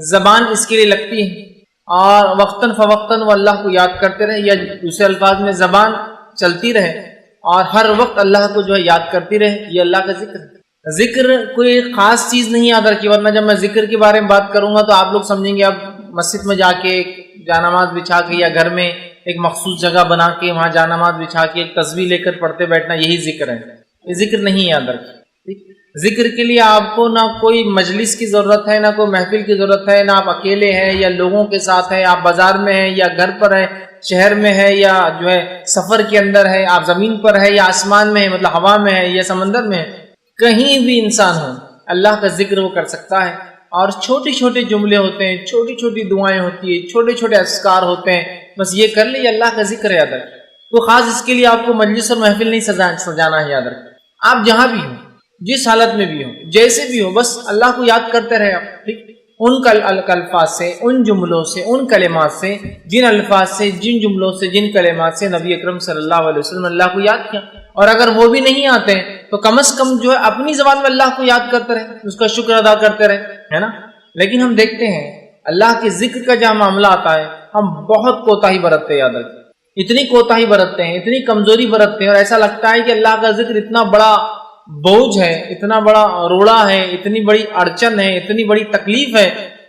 زبان اس کے لیے لگتی ہے اور وقتاً فوقتاً وہ اللہ کو یاد کرتے رہے، یا دوسرے الفاظ میں زبان چلتی رہے اور ہر وقت اللہ کو جو ہے یاد کرتی رہے، یہ اللہ کا ذکر ہے۔ ذکر کوئی خاص چیز نہیں یاد رکھی، ورنہ جب میں ذکر کے بارے میں بات کروں گا تو آپ لوگ سمجھیں گے اب مسجد میں جا کے جانماز بچھا کے یا گھر میں ایک مخصوص جگہ بنا کے وہاں جانماز بچھا کے ایک تسبیح لے کر پڑھتے بیٹھنا یہی ذکر ہے۔ یہ ذکر نہیں یاد رکھی۔ ذکر کے لیے آپ کو نہ کوئی مجلس کی ضرورت ہے، نہ کوئی محفل کی ضرورت ہے، نہ آپ اکیلے ہیں یا لوگوں کے ساتھ ہیں، آپ بازار میں ہیں یا گھر پر ہیں، شہر میں ہے یا جو ہے سفر کے اندر ہے، آپ زمین پر ہے یا آسمان میں ہے، مطلب ہوا میں ہے یا سمندر میں ہے، کہیں بھی انسان ہو اللہ کا ذکر وہ کر سکتا ہے۔ اور چھوٹے چھوٹے جملے ہوتے ہیں، چھوٹی چھوٹی دعائیں ہوتی ہیں، چھوٹے چھوٹے اذکار ہوتے ہیں، بس یہ کر لے، یہ اللہ کا ذکر ہے، یاد رکھیں۔ تو خاص اس کے لیے آپ کو مجلس اور محفل نہیں سجانا ہے، یاد رکھیں۔ آپ جہاں بھی ہوں، جس حالت میں بھی ہوں، جیسے بھی ہو، بس اللہ کو یاد کرتے رہے آپ، ٹھیک؟ ان الفاظ سے، ان جملوں سے، ان کلمات سے، جن الفاظ سے، جن جملوں سے، جن کلمات سے نبی اکرم صلی اللہ علیہ وسلم اللہ کو یاد کیا۔ اور اگر وہ بھی نہیں آتے ہیں تو کم از کم جو ہے اپنی زبان میں اللہ کو یاد کرتے رہے، اس کا شکر ادا کرتے رہے، ہے نا۔ لیکن ہم دیکھتے ہیں اللہ کے ذکر کا جہاں معاملہ آتا ہے ہم بہت کوتاہی برتتے ہیں، یاد رکھیں، اتنی کوتاہی برتتے ہیں، اتنی کمزوری برتتے ہیں، اور ایسا لگتا ہے کہ اللہ کا ذکر اتنا بڑا بوجھ ہے، اتنا بڑا روڑا ہے، اتنی بڑی اڑچن ہے، اتنی بڑی تکلیف ہے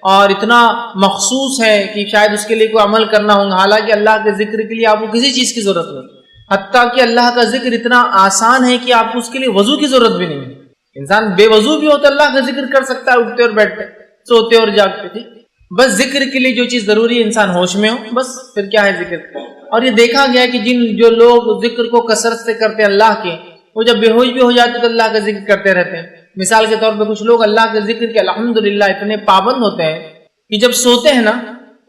اور اتنا مخصوص ہے کہ شاید اس کے لیے کوئی عمل کرنا ہوگا۔ حالانکہ اللہ کے ذکر کے لیے آپ کو کسی چیز کی ضرورت نہیں، حتیٰ کہ اللہ کا ذکر اتنا آسان ہے کہ آپ کو اس کے لیے وضو کی ضرورت بھی نہیں ہے۔ انسان بے وضو بھی ہو تو اللہ کا ذکر کر سکتا ہے، اٹھتے اور بیٹھتے، سوتے اور جاگتے، ٹھیک؟ بس ذکر کے لیے جو چیز ضروری ہے انسان ہوش میں ہو، بس پھر کیا ہے ذکر۔ اور یہ دیکھا گیا کہ جو لوگ ذکر کو کثرت سے کرتے ہیں اللہ کے، وہ جب بے ہوش بھی ہو جاتے تو اللہ کا ذکر کرتے رہتے ہیں۔ مثال کے طور پہ کچھ لوگ اللہ کے ذکر کے الحمدللہ اتنے پابند ہوتے ہیں کہ جب سوتے ہیں نا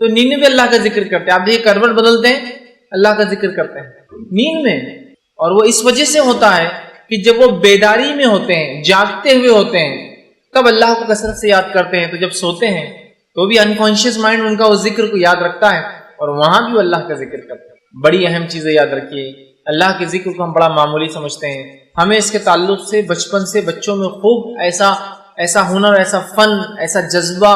تو نیند میں اللہ کا ذکر کرتے ہیں۔ آپ دیکھیں کروٹ بدلتے ہیں، اللہ کا ذکر کرتے ہیں نیند میں، اور وہ اس وجہ سے ہوتا ہے کہ جب وہ بیداری میں ہوتے ہیں، جاگتے ہوئے ہوتے ہیں، تب اللہ کو کثرت سے یاد کرتے ہیں۔ تو جب سوتے ہیں تو بھی انکانشیس مائنڈ ان کا اس ذکر کو یاد رکھتا ہے اور وہاں بھی وہ اللہ کا ذکر کرتے ہیں۔ بڑی اہم چیزیں یاد رکھیے، اللہ کے ذکر کو ہم بڑا معمولی سمجھتے ہیں، ہمیں اس کے تعلق سے بچپن سے بچوں میں خوب ایسا ہنر، ایسا فن، ایسا جذبہ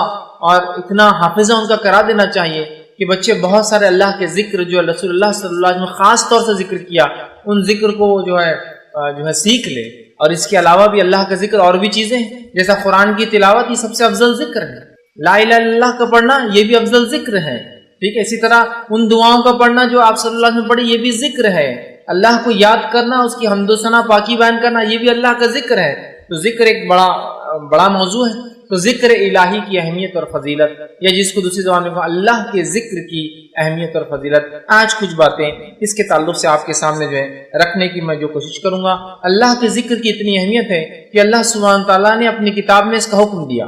اور اتنا حافظہ ان کا کرا دینا چاہیے کہ بچے بہت سارے اللہ کے ذکر جو رسول اللہ صلی اللہ علیہ وسلم نے خاص طور سے ذکر کیا، ان ذکر کو جو ہے سیکھ لے۔ اور اس کے علاوہ بھی اللہ کا ذکر اور بھی چیزیں ہیں، جیسا قرآن کی تلاوت، یہ سب سے افضل ذکر ہے۔ لا الہ الا اللہ کا پڑھنا یہ بھی افضل ذکر ہے، ٹھیک ہے۔ اسی طرح ان دعاؤں کا پڑھنا جو آپ صلی اللہ علیہ وسلم پڑھی، یہ بھی ذکر ہے۔ اللہ کو یاد کرنا، اس کی حمد و ثنا پاکی بیان کرنا، یہ بھی اللہ کا ذکر ہے۔ تو ذکر ایک بڑا موضوع ہے۔ تو ذکر الہی کی اہمیت اور فضیلت، یا جس کو دوسری زبان میں کہا اللہ کے ذکر کی اہمیت اور فضیلت، آج کچھ باتیں اس کے تعلق سے آپ کے سامنے جو ہے رکھنے کی میں جو کوشش کروں گا۔ اللہ کے ذکر کی اتنی اہمیت ہے کہ اللہ سبحانہ تعالیٰ نے اپنی کتاب میں اس کا حکم دیا،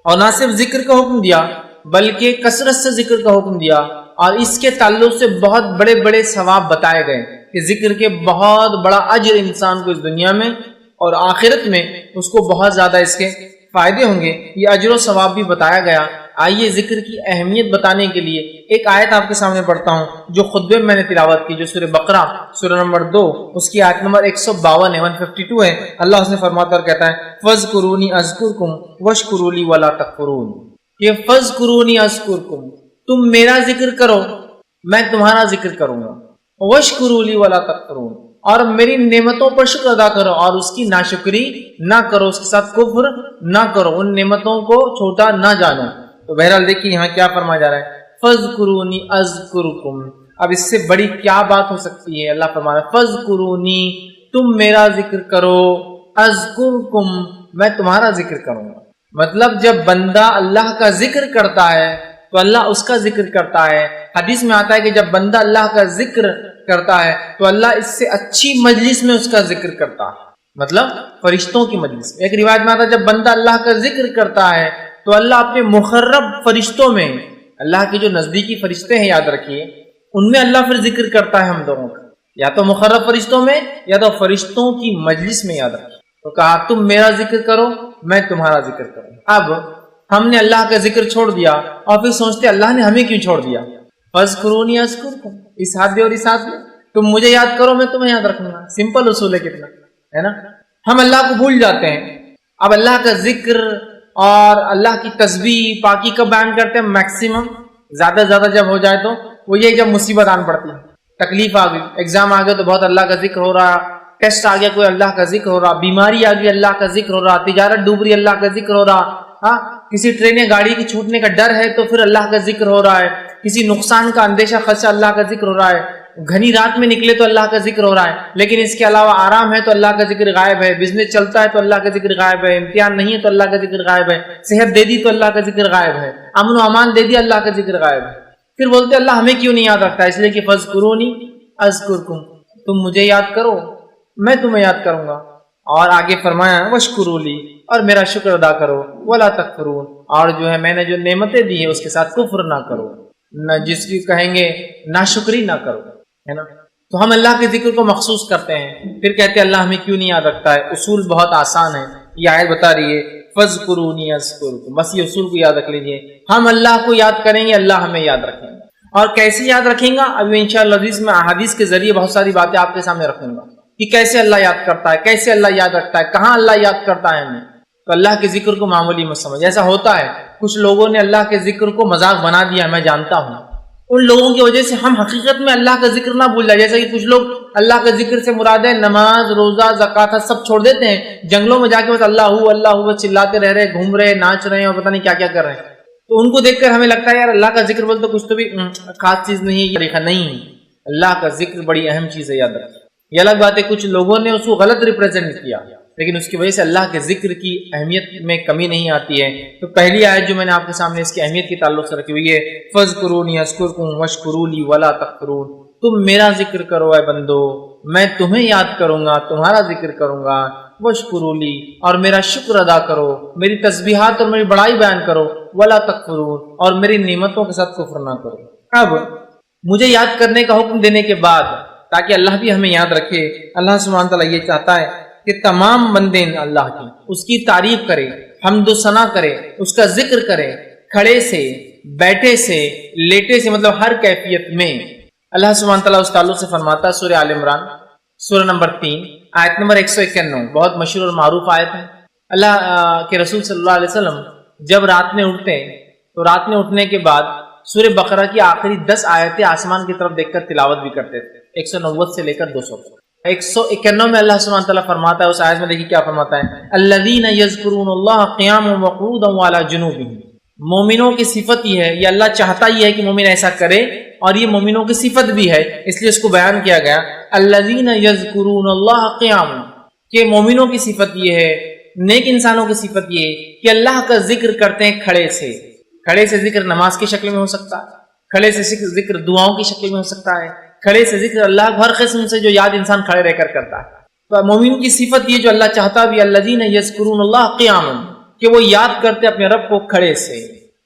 اور نہ صرف ذکر کا حکم دیا بلکہ کثرت سے ذکر کا حکم دیا، اور اس کے تعلق سے بہت بڑے بڑے ثواب بتائے گئے کہ ذکر کے بہت بڑا اجر انسان کو اس دنیا میں اور آخرت میں اس کو بہت زیادہ اس کے فائدے ہوں گے، یہ اجر و ثواب بھی بتایا گیا۔ آئیے ذکر کی اہمیت بتانے کے لیے ایک آیت آپ کے سامنے پڑھتا ہوں جو خطبے میں نے تلاوت کی، جو سورہ بقرہ سورہ نمبر 2 اس کی آیت نمبر 152 ہے، 152 ہے۔ اللہ اس نے فرماتا اور کہتا ہے فَاذْكُرُونِي أَذْكُرْكُمْ وَاشْكُرُوا لِي وَلَا تَكْفُرُونِ، کہ فَاذْكُرُونِي أَذْكُرْكُمْ، تم میرا ذکر کرو میں تمہارا ذکر کروں گا، وَاشْكُرُوا لِي وَلَا تَكْفُرُونِ، اور میری نعمتوں پر شکر ادا کرو اور اس کی ناشکری نہ کرو، اس کے ساتھ کفر نہ کرو، ان نعمتوں کو چھوٹا نہ جانو۔ تو بہرحال دیکھیے یہاں کیا فرمایا جا رہا ہے، فَاذْكُرُونِي أَذْكُرْكُمْ۔ اب اس سے بڑی کیا بات ہو سکتی ہے؟ اللہ فرما رہا ہے فَاذْكُرُونِي، تم میرا ذکر کرو، أَذْكُرْكُمْ، میں تمہارا ذکر کروں گا۔ مطلب جب بندہ اللہ کا ذکر کرتا ہے تو اللہ اس کا ذکر کرتا ہے۔ حدیث میں آتا ہے کہ جب بندہ اللہ کا ذکر کرتا ہے تو اللہ اس سے اچھی مجلس میں اس کا ذکر کرتا ہے، مطلب فرشتوں کی مجلس میں۔ ایک روایت میں آتا ہے جب بندہ اللہ کا ذکر کرتا ہے تو اللہ اپنے مقرب فرشتوں میں، اللہ کے جو نزدیکی فرشتے ہیں یاد رکھیے، ان میں اللہ پھر ذکر کرتا ہے ہم لوگوں کا، یا تو مقرب فرشتوں میں یا تو فرشتوں کی مجلس میں، یاد رکھیے۔ تو کہا تم میرا ذکر کرو میں تمہارا ذکر کروں۔ اب ہم نے اللہ کا ذکر چھوڑ دیا اور پھر سوچتے اللہ نے ہمیں کیوں چھوڑ دیا؟ فَاذْكُرُونِي أَذْكُرْكُمْ، اس ہاتھ دے اور اس ہاتھ دے، تم مجھے یاد کرو میں تمہیں یاد رکھوں گا۔ سمپل اصول ہے کتنا، ہے نا۔ ہم اللہ کو بھول جاتے ہیں۔ اب اللہ کا ذکر اور اللہ کی تسبیح پاکی کب بیان کرتے ہیں؟ میکسیمم زیادہ سے زیادہ جب ہو جائے تو وہ یہ جب مصیبت آن پڑتی ہے، تکلیف آ گئی، ایگزام آ گیا تو بہت اللہ کا ذکر ہو رہا، ٹیسٹ آ گیا کوئی اللہ کا ذکر ہو رہا، بیماری آ گئی اللہ کا ذکر ہو رہا، تجارت ڈوب رہی اللہ کا ذکر ہو رہا، ہاں کسی ٹرین یا گاڑی کی چھوٹنے کا ڈر ہے تو پھر اللہ کا ذکر ہو رہا ہے، کسی نقصان کا اندیشہ خدشہ اللہ کا ذکر ہو رہا ہے، گھنی رات میں نکلے تو اللہ کا ذکر ہو رہا ہے، لیکن اس کے علاوہ آرام ہے تو اللہ کا ذکر غائب ہے، بزنس چلتا ہے تو اللہ کا ذکر غائب ہے، امتحان نہیں ہے تو اللہ کا ذکر غائب ہے، صحت دے دی تو اللہ کا ذکر غائب ہے، امن و امان دے دیا اللہ کا ذکر غائب ہے۔ پھر بولتے اللہ ہمیں کیوں نہیں یاد رکھتا؟ اس لیے کہ فذکرونی اذکرکم، تم مجھے یاد کرو میں تمہیں یاد کروں گا، اور آگے فرمایا واشکروا لی، اور میرا شکر ادا کرو، ولا تکفرون، اور جو ہے میں نے جو نعمتیں دی ہیں اس کے ساتھ کفر نہ کرو، نہ جس کی کہیں گے ناشکری نہ کرو، ہے نا۔ تو ہم اللہ کے ذکر کو مخصوص کرتے ہیں، پھر کہتے ہیں اللہ ہمیں کیوں نہیں یاد رکھتا ہے؟ اصول بہت آسان ہے، یہ آیت بتا رہی ہے فذکرونی اذکرکم، بس یہ اصول کو یاد رکھ لیجئے، ہم اللہ کو یاد کریں گے اللہ ہمیں یاد رکھیں گے۔ اور کیسے یاد رکھیں گا؟ ابھی انشاءاللہ عزیز میں احادیث کے ذریعے بہت ساری باتیں آپ کے سامنے رکھوں گا کہ کیسے اللہ یاد کرتا ہے، کیسے اللہ یاد رکھتا ہے، کہاں اللہ یاد کرتا ہے ہمیں۔ تو اللہ کے ذکر کو معمولی مت سمجھ، ایسا ہوتا ہے کچھ لوگوں نے اللہ کے ذکر کو مذاق بنا دیا، میں جانتا ہوں، ان لوگوں کی وجہ سے ہم حقیقت میں اللہ کا ذکر نہ بھول جائے، جیسے کہ کچھ لوگ اللہ کے ذکر سے مراد ہے نماز روزہ زکوٰۃ سب چھوڑ دیتے ہیں، جنگلوں میں جا کے بس اللہ بس چلاتے رہ رہے، گھوم رہے، ناچ رہے ہیں اور پتہ نہیں کیا کیا کر رہے ہیں۔ تو ان کو دیکھ کر ہمیں لگتا ہے یار اللہ کا ذکر بول تو کچھ تو بھی خاص چیز نہیں ہے، طریقہ نہیں ہے، اللہ کا ذکر بڑی اہم چیز ہے، یاد رکھیں۔ یہ الگ بات ہے کچھ لوگوں نے اس کو غلط ریپرزینٹ کیا، لیکن اس کی وجہ سے اللہ کے ذکر کی اہمیت میں کمی نہیں آتی ہے۔ تو پہلی آیت جو میں نے آپ کے سامنے اس کی اہمیت کے تعلق سے رکھی ہوئی ہے فَاذْكُرُونِي أَذْكُرْكُمْ وَاشْكُرُوا لِي وَلَا تَكْفُرُونَ، تم میرا ذکر کرو اے بندو، میں تمہیں یاد کروں گا، تمہارا ذکر کروں گا، وَاشْكُرُوا لِي، اور میرا شکر ادا کرو، میری تسبیحات اور میری بڑائی بیان کرو، وَلَا تَكْفُرُونَ، اور میری نعمتوں کے ساتھ کفر نہ کرو۔ اب مجھے یاد کرنے کا حکم دینے کے بعد تاکہ اللہ بھی ہمیں یاد رکھے، اللہ سبحانہ تعالیٰ یہ چاہتا ہے کہ تمام بندے اللہ کی اس کی تعریف کرے، حمد و ثنا کرے، اس کا ذکر کرے، کھڑے سے، بیٹھے سے، لیٹے سے، مطلب ہر کیفیت میں۔ اللہ سبحانہ تعالیٰ اس تعلق سے فرماتا ہے سورہ آل عمران سورہ نمبر 3 آیت نمبر 191، بہت مشہور اور معروف آیت ہے۔ اللہ کے رسول صلی اللہ علیہ وسلم جب رات میں اٹھتے تو رات میں اٹھنے کے بعد سورہ بقرہ کی آخری 10 آیتیں آسمان کی طرف دیکھ کر تلاوت بھی کرتے تھے، 190 سے لے کر 200۔ 191 میں اللہ سبحانہ تعالیٰ فرماتا ہے، اس آیت میں دیکھیے کیا فرماتا ہے، الذین یذکرون اللہ قیاما وقعودا وعلی جنوبہم، مومنوں کی صفت یہ ہے، یہ اللہ چاہتا ہی ہے کہ مومن ایسا کرے، اور یہ مومنوں کی صفت بھی ہے، اس لیے اس کو بیان کیا گیا الذین یذکرون اللہ قیاما، کہ مومنوں کی صفت یہ ہے، نیک انسانوں کی صفت یہ ہے کہ اللہ کا ذکر کرتے ہیں کھڑے سے۔ کھڑے سے ذکر نماز کی شکل میں ہو سکتا ہے، کھڑے سے ذکر دعاؤں کی شکل میں ہو سکتا ہے، کھڑے سے ذکر اللہ ہر قسم سے جو یاد انسان کھڑے رہ کر کرتا ہے۔ تو مومن کی صفت یہ جو اللہ چاہتا بھی الذین یذکرون اللہ قیاما، کہ وہ یاد کرتے اپنے رب کو کھڑے سے۔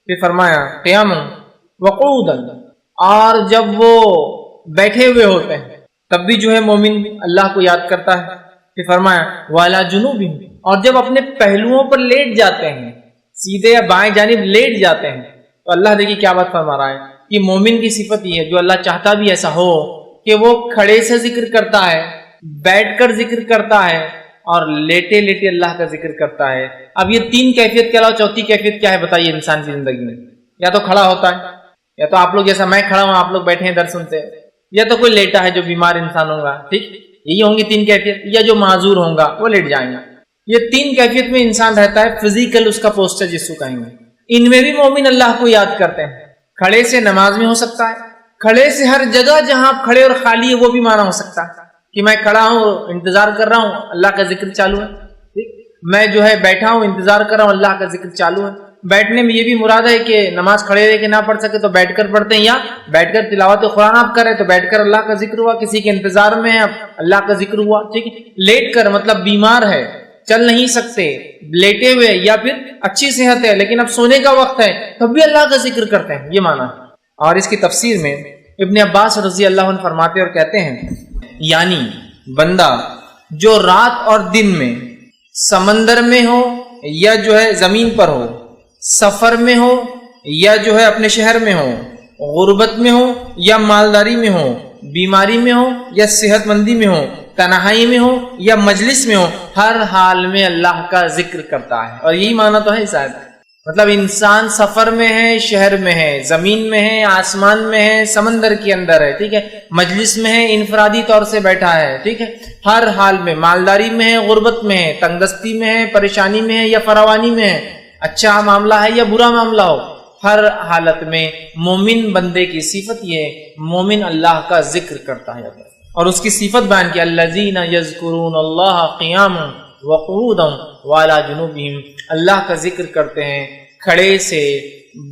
پھر فرمایا قیاما وقعودا، اور جب وہ بیٹھے ہوئے ہوتے ہیں تب بھی جو ہے مومن اللہ کو یاد کرتا ہے۔ پھر فرمایا وعلی جنوبہم، اور جب اپنے پہلوؤں پر لیٹ جاتے ہیں، سیدھے یا بائیں جانب لیٹ جاتے ہیں، تو اللہ دیکھیے کیا بات فرما رہا ہے کہ مومن کی صفت یہ ہے جو اللہ چاہتا بھی ایسا ہو کہ وہ کھڑے سے ذکر کرتا ہے، بیٹھ کر ذکر کرتا ہے، اور لیٹے لیٹے اللہ کا ذکر کرتا ہے۔ اب یہ 3 کیفیت کے علاوہ چوتھی کیفیت کیا ہے بتائیے انسان کی زندگی میں؟ یا تو کھڑا ہوتا ہے، یا تو آپ لوگ جیسا میں کھڑا ہوں آپ لوگ بیٹھے ہیں در سنتے ہیں، یا تو کوئی لیٹا ہے جو بیمار انسان ہوگا، ٹھیک، یہی ہوں گی 3 کیفیت، یا جو معذور ہوگا وہ لیٹ جائیں گا۔ یہ 3 کیفیت میں انسان رہتا ہے، فزیکل اس کا پوسچر جس کو کہیں گے، ان میں بھی مومن اللہ کو یاد کرتے ہیں۔ کھڑے سے نماز میں ہو سکتا ہے، کھڑے سے ہر جگہ جہاں آپ کھڑے اور خالی ہے وہ بھی مانا ہو سکتا ہے کہ میں کھڑا ہوں انتظار کر رہا ہوں اللہ کا ذکر چالو ہے، ٹھیک، میں جو ہے بیٹھا ہوں انتظار کر رہا ہوں اللہ کا ذکر چالو ہے۔ بیٹھنے میں یہ بھی مراد ہے کہ نماز کھڑے رہ کے نہ پڑھ سکے تو بیٹھ کر پڑھتے ہیں، یا بیٹھ کر تلاوت قرآن آپ کریں تو بیٹھ کر اللہ کا ذکر ہوا، کسی کے انتظار میں ہے اللہ کا ذکر ہوا، ٹھیک۔ لیٹ کر مطلب بیمار ہے، چل نہیں سکتے، لیٹے ہوئے، یا پھر اچھی صحت ہے لیکن اب سونے کا وقت ہے تب بھی اللہ کا ذکر کرتے ہیں، یہ معنی ہے۔ اور اس کی تفسیر میں ابن عباس رضی اللہ عنہ فرماتے اور کہتے ہیں، یعنی بندہ جو رات اور دن میں سمندر میں ہو یا جو ہے زمین پر ہو، سفر میں ہو یا جو ہے اپنے شہر میں ہو، غربت میں ہو یا مالداری میں ہو، بیماری میں ہو یا صحت مندی میں ہو، تنہائی میں ہو یا مجلس میں ہو، ہر حال میں اللہ کا ذکر کرتا ہے. اور یہی معنی تو ہے اس آیت کا. مطلب انسان سفر میں ہے، شہر میں ہے، زمین میں ہے، آسمان میں ہے، سمندر کے اندر ہے، ٹھیک ہے، مجلس میں ہے، انفرادی طور سے بیٹھا ہے، ٹھیک ہے، ہر حال میں، مالداری میں ہے، غربت میں ہے، تنگ دستی میں ہے، پریشانی میں ہے یا فراوانی میں ہے، اچھا معاملہ ہے یا برا معاملہ ہو، ہر حالت میں مومن بندے کی صفت یہ ہے، مومن اللہ کا ذکر کرتا ہے. اور اس کی صفت بیان کی، الذین یذکرون اللہ قیاما وقعودا وعلی جنوبہم، اللہ کا ذکر کرتے ہیں کھڑے سے،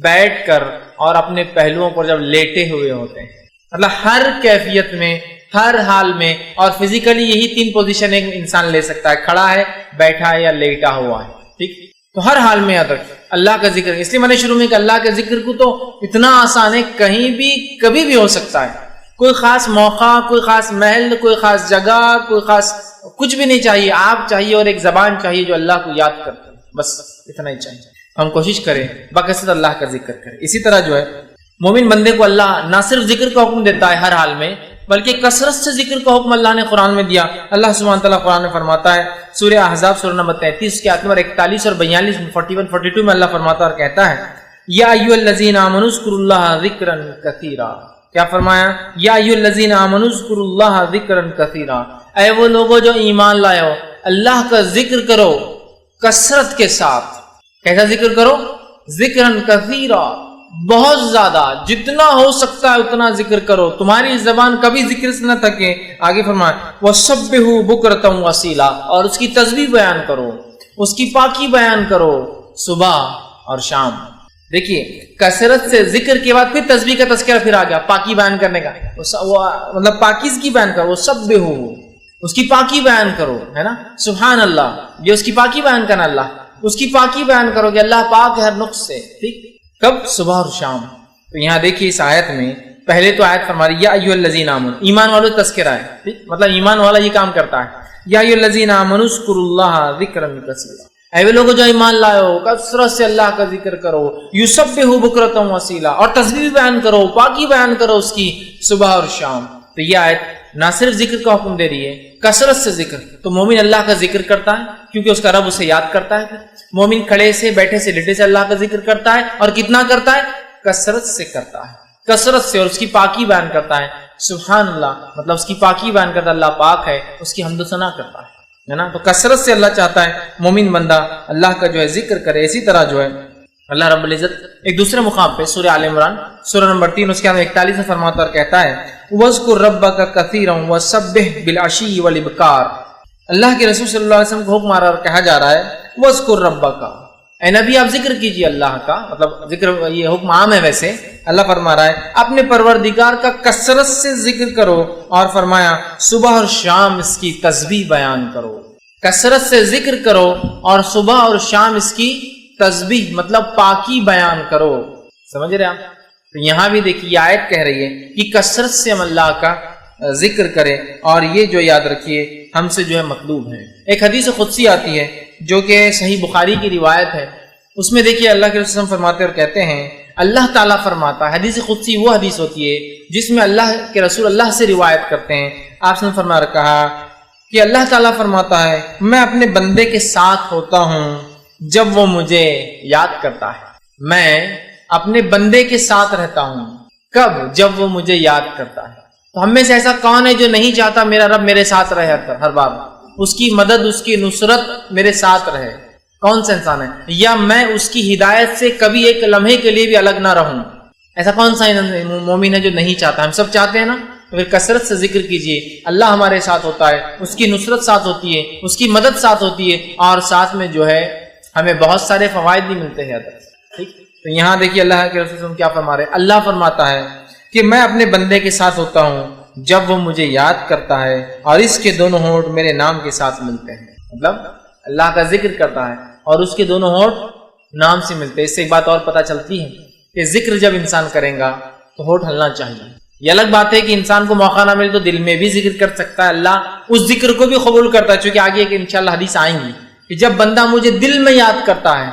بیٹھ کر، اور اپنے پہلوؤں پر جب لیٹے ہوئے ہوتے ہیں. مطلب ہر کیفیت میں، ہر حال میں. اور فزیکلی یہی 3 پوزیشن ایک انسان لے سکتا ہے، کھڑا ہے، بیٹھا ہے یا لیٹا ہوا ہے، ٹھیک. تو ہر حال میں یاد رکھیں اللہ کا ذکر. اس لیے میں نے شروع میں کہ اللہ کے ذکر کو تو اتنا آسان ہے، کہیں بھی کبھی بھی ہو سکتا ہے. کوئی خاص موقع، کوئی خاص محل، کوئی خاص جگہ، کوئی خاص کچھ بھی نہیں چاہیے. آپ چاہیے اور ایک زبان چاہیے جو اللہ کو یاد کرتے ہیں، بس اتنا ہی چاہیے. ہم کوشش کریں بکثرت اللہ کا ذکر کریں. اسی طرح جو ہے مومن بندے کو اللہ نہ صرف ذکر کا حکم دیتا ہے ہر حال میں، بلکہ کثرت سے ذکر کا حکم اللہ نے قرآن میں دیا. اللہ سبحانہ تعالیٰ قرآن میں فرماتا ہے، سورہ احزاب سورہ نمبر 33 کے آیت نمبر 41 اور 42 میں 41 42 میں اللہ فرماتا اور کہتا ہے، یا ایھا الذین آمنوا اذکروا اللہ ذکرا کثیرا. کیا فرمایا؟ یا ایھا الذین آمنوا اذکروا اللہ ذکرا کثیرا. اے وہ لوگوں جو ایمان لائے ہو، اللہ کا ذکر کرو کثرت کے ساتھ. کیسا ذکر کرو؟ ذکرن کثیرا، بہت زیادہ، جتنا ہو سکتا ہے اتنا ذکر کرو. تمہاری زبان کبھی ذکر سے نہ تھکے. آگے فرمایا وَسَبِّحُوا بُكْرَةً وَأَصِيلًا، اور اس کی تسبیح بیان کرو، اس کی پاکی بیان کرو صبح اور شام. دیکھیے کثرت سے ذکر کے بعد پھر تسبیح کا تذکرہ پھر آ گیا، پاکی بیان کرنے کا. مطلب پاکیزگی بیان کرو، وَسَبِّحُوا، اس کی پاکی بیان کرو، ہے نا. سبحان اللہ، یہ اس کی پاکی بیان کرنا، اللہ اس کی پاکی بیان کرو کہ اللہ پاک ہے ہر نقص سے. ٹھیک، کب؟ صبح اور شام. تو یہاں دیکھیے اس آیت میں پہلے تو آیت فرما رہی یا ایھا الذین آمنوا، ایمان والوں کا تذکرہ ہے. ٹھیک، مطلب ایمان والا یہ کام کرتا ہے. یا ایھا الذین آمنوا اذکروا اللہ ذکرا کثیرا، اے وہ لوگ جو ایمان لائے ہو کثرت سے اللہ کا ذکر کرو. یسبحوا بکرۃ واصیلا، اور تسبیح بیان کرو، پاکی بیان کرو اس کی صبح اور شام. تو یہ آیت نہ صرف ذکر کا حکم دے رہی ہے، کثرت سے ذکر. تو مومن اللہ کا ذکر کرتا ہے کیونکہ اس کا رب اسے یاد کرتا ہے. مومن کھڑے سے، بیٹھے سے، لیٹے سے اللہ کا ذکر کرتا ہے. اور کتنا کرتا ہے؟ کثرت سے کرتا ہے، کثرت سے. اور اس کی پاکی بیان کرتا ہے. سبحان اللہ، مطلب اس کی پاکی بیان کرتا ہے، اللہ پاک ہے، اس کی حمد و ثنا کرتا ہے نا. تو کثرت سے اللہ چاہتا ہے مومن بندہ اللہ کا جو ہے ذکر کرے. اسی طرح جو ہے اللہ رب العزت ایک دوسرے مقام پہ سورہ آل عمران سورہ نمبر 3 اس کے اندر 41 میں فرماتا اور کہتا ہے وَاذْكُرْ رَبَّكَ كَثِيرًا وَسَبِّحْ بِالْعَشِيِّ وَالْإِبْكَارِ. اللہ کے رسول صلی اللہ علیہ وسلم کو حکم آ رہا اور کہا جا رہا ہے وَاذْكُرْ رَبَّكَ، اے نبی آپ ذکر کیجئے اللہ کا. مطلب ذکر یہ حکم عام ہے، ویسے اللہ فرما رہا ہے اپنے پروردگار کا کثرت سے ذکر کرو. اور فرمایا صبح اور شام اس کی تسبیح بیان کرو. کثرت سے ذکر کرو اور صبح اور شام اس کی تسبیح مطلب پاکی بیان کرو. سمجھ رہے آپ؟ تو یہاں بھی دیکھیے آیت کہہ رہی ہے کہ کثرت سے ہم اللہ کا ذکر کریں. اور یہ جو یاد رکھیے ہم سے جو ہے مطلوب ہے. ایک حدیث قدسی آتی ہے جو کہ صحیح بخاری کی روایت ہے. اس میں دیکھیے اللہ کے رسول فرماتے اور کہتے ہیں، اللہ تعالیٰ فرماتا ہے، حدیث قدسی وہ حدیث ہوتی ہے جس میں اللہ کے رسول اللہ سے روایت کرتے ہیں. آپ نے فرما رکھا کہ اللہ تعالیٰ فرماتا ہے میں اپنے بندے کے ساتھ ہوتا ہوں جب وہ مجھے یاد کرتا ہے. میں اپنے بندے کے ساتھ رہتا ہوں. کب؟ جب وہ مجھے یاد کرتا ہے. تو ہم میں سے ایسا کون ہے جو نہیں چاہتا میرا رب میرے ساتھ رہے ہر بار، اس کی مدد، اس کی نصرت میرے ساتھ رہے؟ کون سا انسان ہے؟ یا میں اس کی ہدایت سے کبھی ایک لمحے کے لیے بھی الگ نہ رہوں؟ ایسا کون سا مومن ہے جو نہیں چاہتا؟ ہم سب چاہتے ہیں نا. پھر کثرت سے ذکر کیجئے. اللہ ہمارے ساتھ ہوتا ہے، اس کی نصرت ساتھ ہوتی ہے، اس کی مدد ساتھ ہوتی ہے، اور ساتھ میں جو ہے ہمیں بہت سارے فوائد بھی ملتے ہیں. ٹھیک، تو یہاں دیکھیے اللہ کے رسول کیا فرما رہے ہیں. اللہ فرماتا ہے کہ میں اپنے بندے کے ساتھ ہوتا ہوں جب وہ مجھے یاد کرتا ہے اور اس کے دونوں ہونٹ میرے نام کے ساتھ ملتے ہیں. مطلب اللہ کا ذکر کرتا ہے اور اس کے دونوں ہونٹ نام سے ملتے ہیں. اس سے ایک بات اور پتہ چلتی ہے کہ ذکر جب انسان کرے گا تو ہونٹ ہلنا چاہیے. یہ الگ بات ہے کہ انسان کو موقع نہ ملے تو دل میں بھی ذکر کر سکتا ہے. اللہ اس ذکر کو بھی قبول کرتا ہے، چونکہ آگے ایک انشاءاللہ حدیث آئیں گی کہ جب بندہ مجھے دل میں یاد کرتا ہے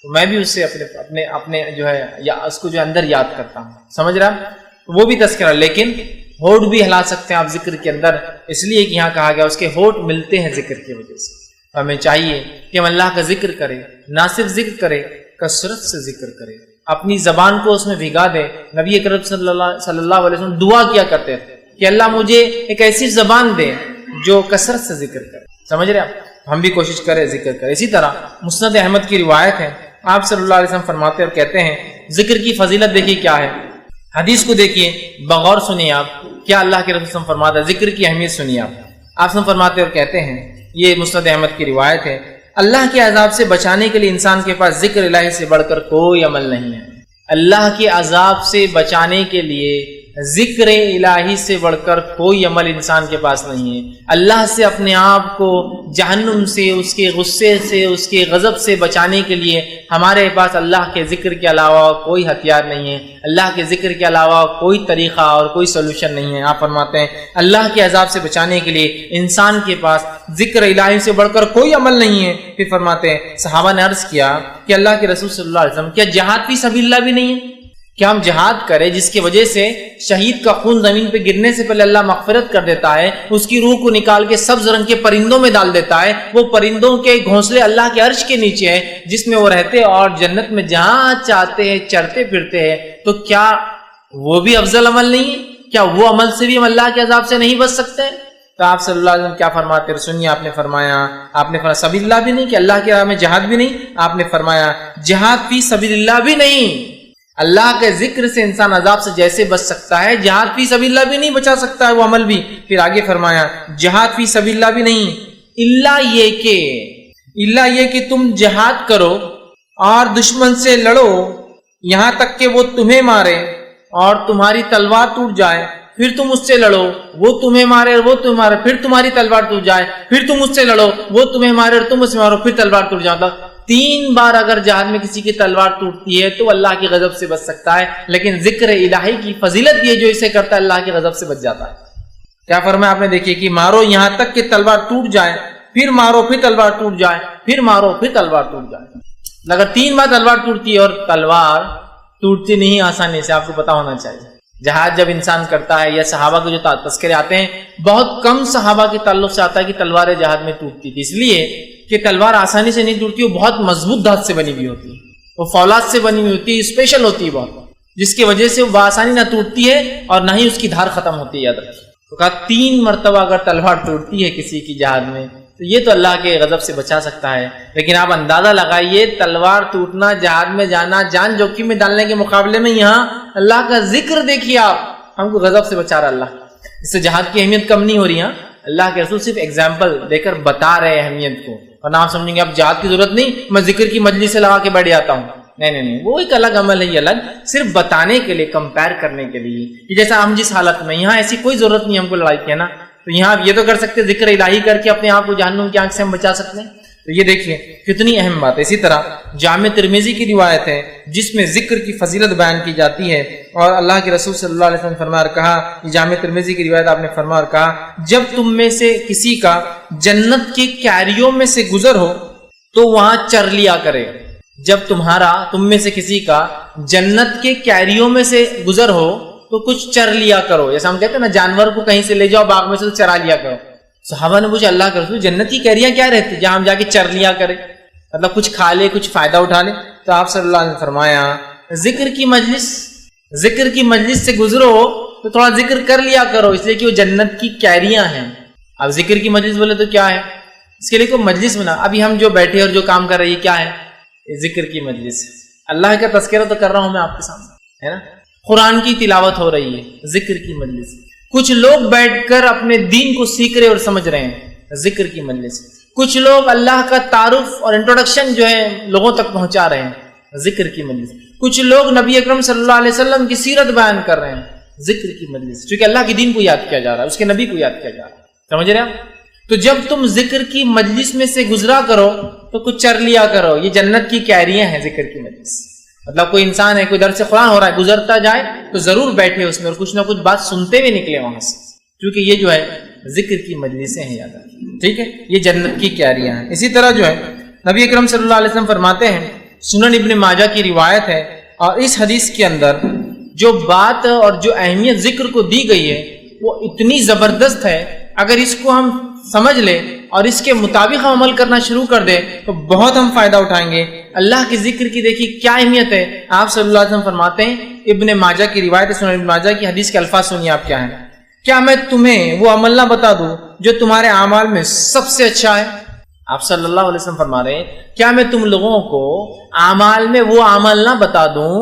تو میں بھی اس سے اپنے جو ہے یا اس کو جو اندر یاد کرتا ہوں. سمجھ رہا؟ وہ بھی تذکرہ. لیکن ہونٹ بھی ہلا سکتے ہیں آپ ذکر کے اندر، اس لیے کہ یہاں کہا گیا اس کے ہونٹ ملتے ہیں ذکر کی وجہ سے۔ ہمیں چاہیے کہ ہم اللہ کا ذکر کریں، نہ صرف ذکر کریں، کثرت سے ذکر کریں، اپنی زبان کو اس میں بھگا دیں۔ نبی اکرم صلی اللہ علیہ وسلم دعا کیا کرتے تھے کہ اللہ مجھے ایک ایسی زبان دے جو کثرت سے ذکر کرے۔ سمجھ رہے آپ؟ ہم بھی کوشش کریں ذکر کریں۔ اسی طرح مسند احمد کی روایت ہے، آپ صلی اللہ علیہ وسلم فرماتے اور کہتے ہیں، ذکر کی فضیلت دیکھیے کیا ہے، حدیث کو دیکھیے، بغور سنیے آپ کیا اللہ کے رسول صلی اللہ علیہ وسلم فرماتا ہے، ذکر کی اہمیت سنیے آپ فرماتے اور کہتے ہیں، یہ مسند احمد کی روایت ہے، اللہ کے عذاب سے بچانے کے لیے انسان کے پاس ذکر الہی سے بڑھ کر کوئی عمل نہیں ہے۔ اللہ کے عذاب سے بچانے کے لیے ذکر الہی سے بڑھ کر کوئی عمل انسان کے پاس نہیں ہے۔ اللہ سے اپنے آپ کو جہنم سے، اس کے غصے سے، اس کے غضب سے بچانے کے لیے ہمارے پاس اللہ کے ذکر کے علاوہ کوئی ہتھیار نہیں ہے، اللہ کے ذکر کے علاوہ کوئی طریقہ اور کوئی سولوشن نہیں ہے۔ آپ فرماتے ہیں اللہ کے عذاب سے بچانے کے لیے انسان کے پاس ذکر الہی سے بڑھ کر کوئی عمل نہیں ہے۔ پھر فرماتے ہیں صحابہ نے عرض کیا کہ اللہ کے رسول صلی اللہ علیہ وسلم کیا جہاد فی سبیل اللہ بھی نہیں ہے؟ کیا ہم جہاد کریں جس کی وجہ سے شہید کا خون زمین پہ گرنے سے پہلے اللہ مغفرت کر دیتا ہے، اس کی روح کو نکال کے سبز رنگ کے پرندوں میں ڈال دیتا ہے، وہ پرندوں کے گھونسلے اللہ کے عرش کے نیچے ہیں جس میں وہ رہتے اور جنت میں جہاں چاہتے ہیں چرتے پھرتے ہیں، تو کیا وہ بھی افضل عمل نہیں ہے؟ کیا وہ عمل سے بھی ہم اللہ کے عذاب سے نہیں بچ سکتے ہیں؟ تو آپ صلی اللہ علیہ وسلم کیا فرماتے ہیں سنیے، آپ نے فرمایا سبیل اللہ بھی نہیں، کہ اللہ کے راہ میں جہاد بھی نہیں، آپ نے فرمایا جہاد فی سبیل اللہ بھی نہیں۔ اللہ کے ذکر سے انسان عذاب سے جیسے بچ سکتا ہے، جہاد فی سبیل اللہ بھی نہیں بچا سکتا ہے وہ عمل بھی۔ پھر آگے فرمایا جہاد فی سبیل اللہ بھی نہیں، اللہ یہ کہ تم جہاد کرو اور دشمن سے لڑو یہاں تک کہ وہ تمہیں مارے اور تمہاری تلوار ٹوٹ جائے، پھر تم اس سے لڑو، وہ تمہیں مارے اور وہ تمہیں مارے، پھر تمہاری تلوار ٹوٹ جائے، پھر تم اس سے لڑو، وہ تمہیں مارے اور تم اس سے مارو، پھر تلوار ٹوٹ جائے۔ 3 بار اگر جہاد میں کسی کی تلوار ٹوٹتی ہے تو اللہ کی غضب سے بچ سکتا ہے، لیکن ذکر الہی کی فضیلت یہ جو اسے کرتا ہے اللہ کی غضب سے بچ جاتا ہے۔ کیا فرمایا آپ نے؟ دیکھیے کہ مارو یہاں تک کہ تلوار ٹوٹ جائے، پھر مارو پھر تلوار ٹوٹ جائے، پھر مارو پھر تلوار ٹوٹ جائے۔ اگر 3 بار تلوار ٹوٹتی ہے، اور تلوار ٹوٹتی نہیں آسانی سے، آپ کو پتا ہونا چاہیے۔ جہاد جب انسان کرتا ہے، یا صحابہ کے جو تذکرے آتے ہیں، بہت کم صحابہ کے تعلق سے آتا ہے کہ تلواریں جہاد میں ٹوٹتی تھی، اس لیے کہ تلوار آسانی سے نہیں ٹوٹتی، وہ بہت مضبوط دھات سے بنی ہوئی ہوتی ہے، وہ فولاد سے بنی ہوئی ہوتی ہے، اسپیشل ہوتی ہے بہت، جس کی وجہ سے وہ بآسانی نہ ٹوٹتی ہے اور نہ ہی اس کی دھار ختم ہوتی ہے۔ یاد رکھیے، تو کہا 3 مرتبہ اگر تلوار ٹوٹتی ہے کسی کی جہاد میں تو یہ تو اللہ کے غضب سے بچا سکتا ہے، لیکن آپ اندازہ لگائیے تلوار ٹوٹنا، جہاد میں جانا، جان جوکھم میں ڈالنے کے مقابلے میں یہاں اللہ کا ذکر دیکھیے، آپ ہم کو غضب سے بچا رہا اللہ۔ اس سے جہاد کی اہمیت کم نہیں ہو رہی۔ اللہ کے رسول صرف ایگزامپل دے کر بتا رہے اہمیت کو، اور آپ سمجھیں گے اب جہاد کی ضرورت نہیں، میں ذکر کی مجلس سے لگا کے بیٹھ جاتا ہوں۔ نہیں، وہ ایک الگ عمل ہے، یہ الگ، صرف بتانے کے لیے، کمپیر کرنے کے لیے، کہ جیسا ہم جس حالت میں، یہاں ایسی کوئی ضرورت نہیں ہم کو لڑائی کی ہے نا، تو یہاں آپ یہ تو کر سکتے ذکر الہی کر کے اپنے آپ کو جہنم کی آنکھ سے ہم بچا سکتے ہیں۔ تو یہ دیکھیے کتنی اہم بات ہے۔ اسی طرح جامع ترمذی کی روایت ہے جس میں ذکر کی فضیلت بیان کی جاتی ہے، اور اللہ کے رسول صلی اللہ علیہ وسلم فرمایا اور کہا، یہ جامع ترمذی کی روایت آپ نے فرمایا اور کہا، جب تم میں سے کسی کا جنت کی کیاریوں میں سے گزر ہو تو وہاں چر لیا کرے۔ جب تم میں سے کسی کا جنت کے کیاریوں میں سے گزر ہو تو کچھ چر لیا کرو، جیسا ہم کہتے ہیں نا جانور کو کہیں سے لے جاؤ باغ میں سے تو چرا لیا کرو۔ صحابہ نے پوچھا اللہ کے رسول جنت کی کیریاں کیا رہتی جہاں ہم جا کے چر لیا کرے، مطلب کچھ کھا لے، کچھ فائدہ اٹھا لے؟ تو آپ صلی اللہ علیہ وسلم فرمایا ذکر کی مجلس سے گزرو تو تھوڑا ذکر کر لیا کرو، اس لیے کہ وہ جنت کی کیریاں ہیں۔ اب ذکر کی مجلس بولے تو کیا ہے، اس کے لیے کوئی مجلس بنا۔ ابھی ہم جو بیٹھے اور جو کام کر رہے ہیں کیا ہے؟ ذکر کی مجلس۔ اللہ کا تذکرہ تو کر رہا ہوں میں آپ کے سامنے، ہے نا، قرآن کی تلاوت ہو رہی ہے، ذکر کی مجلس۔ کچھ لوگ بیٹھ کر اپنے دین کو سیکھ رہے اور سمجھ رہے ہیں، ذکر کی مجلس۔ کچھ لوگ اللہ کا تعارف اور انٹروڈکشن جو ہے لوگوں تک پہنچا رہے ہیں، ذکر کی مجلس۔ کچھ لوگ نبی اکرم صلی اللہ علیہ وسلم کی سیرت بیان کر رہے ہیں، ذکر کی مجلس، کیونکہ اللہ کے دین کو یاد کیا جا رہا ہے، اس کے نبی کو یاد کیا جا رہا ہے، سمجھ رہے ہیں؟ تو جب تم ذکر کی مجلس میں سے گزرا کرو تو کچھ چر لیا کرو، یہ جنت کی کیریاں ہیں ذکر کی مجلس۔ مطلب کوئی انسان ہے، کوئی درس قرآن ہو رہا ہے، گزرتا جائے تو ضرور بیٹھے اس میں اور کچھ نہ کچھ بات سنتے ہوئے نکلے وہاں سے، کیونکہ یہ جو ہے ذکر کی مجلسیں ہیں، یاد رکھیں، ٹھیک ہے، یہ جنت کی کیریاں ہیں۔ اسی طرح جو ہے نبی اکرم صلی اللہ علیہ وسلم فرماتے ہیں، سنن ابن ماجہ کی روایت ہے، اور اس حدیث کے اندر جو بات اور جو اہمیت ذکر کو دی گئی ہے وہ اتنی زبردست ہے، اگر اس کو ہم سمجھ لیں اور اس کے مطابق ہم عمل کرنا شروع کر دیں تو بہت ہم فائدہ اٹھائیں گے۔ اللہ کے ذکر کی دیکھیے کیا اہمیت ہے۔ آپ صلی اللہ علیہ وسلم فرماتے ہیں، ابن ماجہ کی روایت ہے، سنن ابن ماجہ کی حدیث کے الفاظ سنیے آپ کیا ہیں۔ کیا میں تمہیں وہ عمل نہ بتا دوں جو تمہارے اعمال میں سب سے اچھا ہے؟ آپ صلی اللہ علیہ وسلم فرما رہے ہیں، کیا میں تم لوگوں کو اعمال میں وہ عمل نہ بتا دوں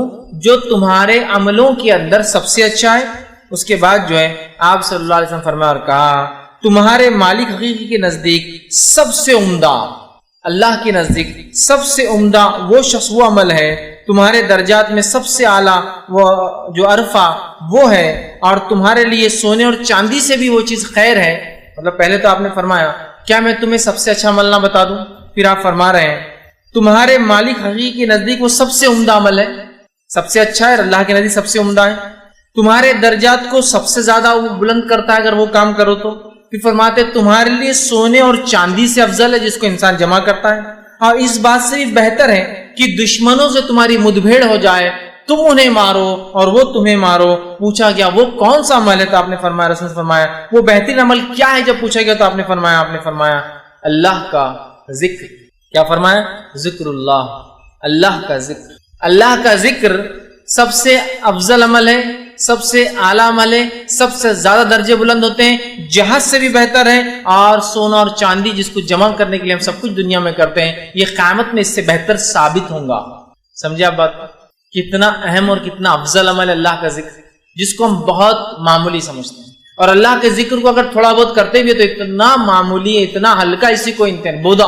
جو تمہارے عملوں کے اندر سب سے اچھا ہے؟ اس کے بعد جو ہے آپ صلی اللہ علیہ وسلم فرمایا اور کہا، تمہارے مالک حقیقی کے نزدیک سب سے عمدہ، اللہ کے نزدیک سب سے عمدہ وہ شخص، وہ عمل ہے، تمہارے درجات میں سب سے اعلیٰ وہ جو عرفہ وہ ہے، اور تمہارے لیے سونے اور چاندی سے بھی وہ چیز خیر ہے۔ مطلب پہلے تو آپ نے فرمایا کیا میں تمہیں سب سے اچھا عمل نہ بتا دوں، پھر آپ فرما رہے ہیں تمہارے مالک حقیقی کے نزدیک وہ سب سے عمدہ عمل ہے، سب سے اچھا ہے، اللہ کے نزدیک سب سے عمدہ ہے، تمہارے درجات کو سب سے زیادہ وہ بلند کرتا ہے اگر وہ کام کرو تو۔ پھر فرماتے تمہارے لیے سونے اور چاندی سے افضل ہے جس کو انسان جمع کرتا ہے، اور اس بات سے بھی بہتر ہے کہ دشمنوں سے تمہاری مدبھیڑ ہو جائے، تم انہیں مارو اور وہ تمہیں مارو۔ پوچھا گیا وہ کون سا عمل ہے تو آپ نے فرمایا، رسول نے فرمایا وہ بہترین عمل کیا ہے؟ جب پوچھا گیا تو آپ نے فرمایا اللہ کا ذکر۔ کیا فرمایا؟ ذکر اللہ، اللہ کا ذکر۔ اللہ کا ذکر سب سے افضل عمل ہے، سب سے اعلیٰ عمل ہے، سب سے زیادہ درجے بلند ہوتے ہیں، جہاد سے بھی بہتر ہے، اور سونا اور چاندی جس کو جمع کرنے کے لیے ہم سب کچھ دنیا میں کرتے ہیں، یہ قیامت میں اس سے بہتر ثابت ہوں گا۔ سمجھے آپ بات؟ کتنا اہم اور کتنا افضل عمل ہے اللہ کا ذکر، جس کو ہم بہت معمولی سمجھتے ہیں، اور اللہ کے ذکر کو اگر تھوڑا بہت کرتے بھی تو اتنا معمولی ہے، اتنا ہلکا، اسی کو انتہا بودا۔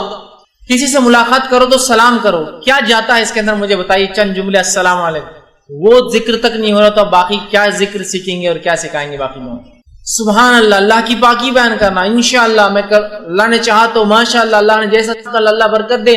کسی سے ملاقات کرو تو سلام کرو، کیا جاتا ہے اس کے اندر؟ مجھے بتائیے چند جملے، السلام علیکم، وہ ذکر تک نہیں ہو رہا تو باقی کیا ذکر سیکھیں گے اور کیا سکھائیں گے باقی لوگ؟ سبحان اللہ، اللہ کی پاکی بیان کرنا، انشاءاللہ اللہ نے چاہا تو ماشاءاللہ، اللہ نے جیسا اللہ برکت دے،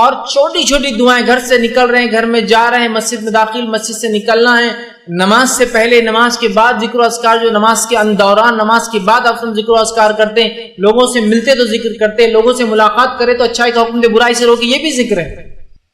اور چھوٹی چھوٹی دعائیں، گھر سے نکل رہے ہیں، گھر میں جا رہے ہیں، مسجد میں داخل، مسجد سے نکلنا ہے، نماز سے پہلے، نماز کے بعد ذکر و اذکار، جو نماز کے دوران، نماز کے بعد آپ ذکر و اذکار کرتے ہیں، لوگوں سے ملتے تو ذکر کرتے ہیں، لوگوں سے ملاقات کرے تو اچھائی کا حکم دے، برائی سے روکے، یہ بھی ذکر ہے۔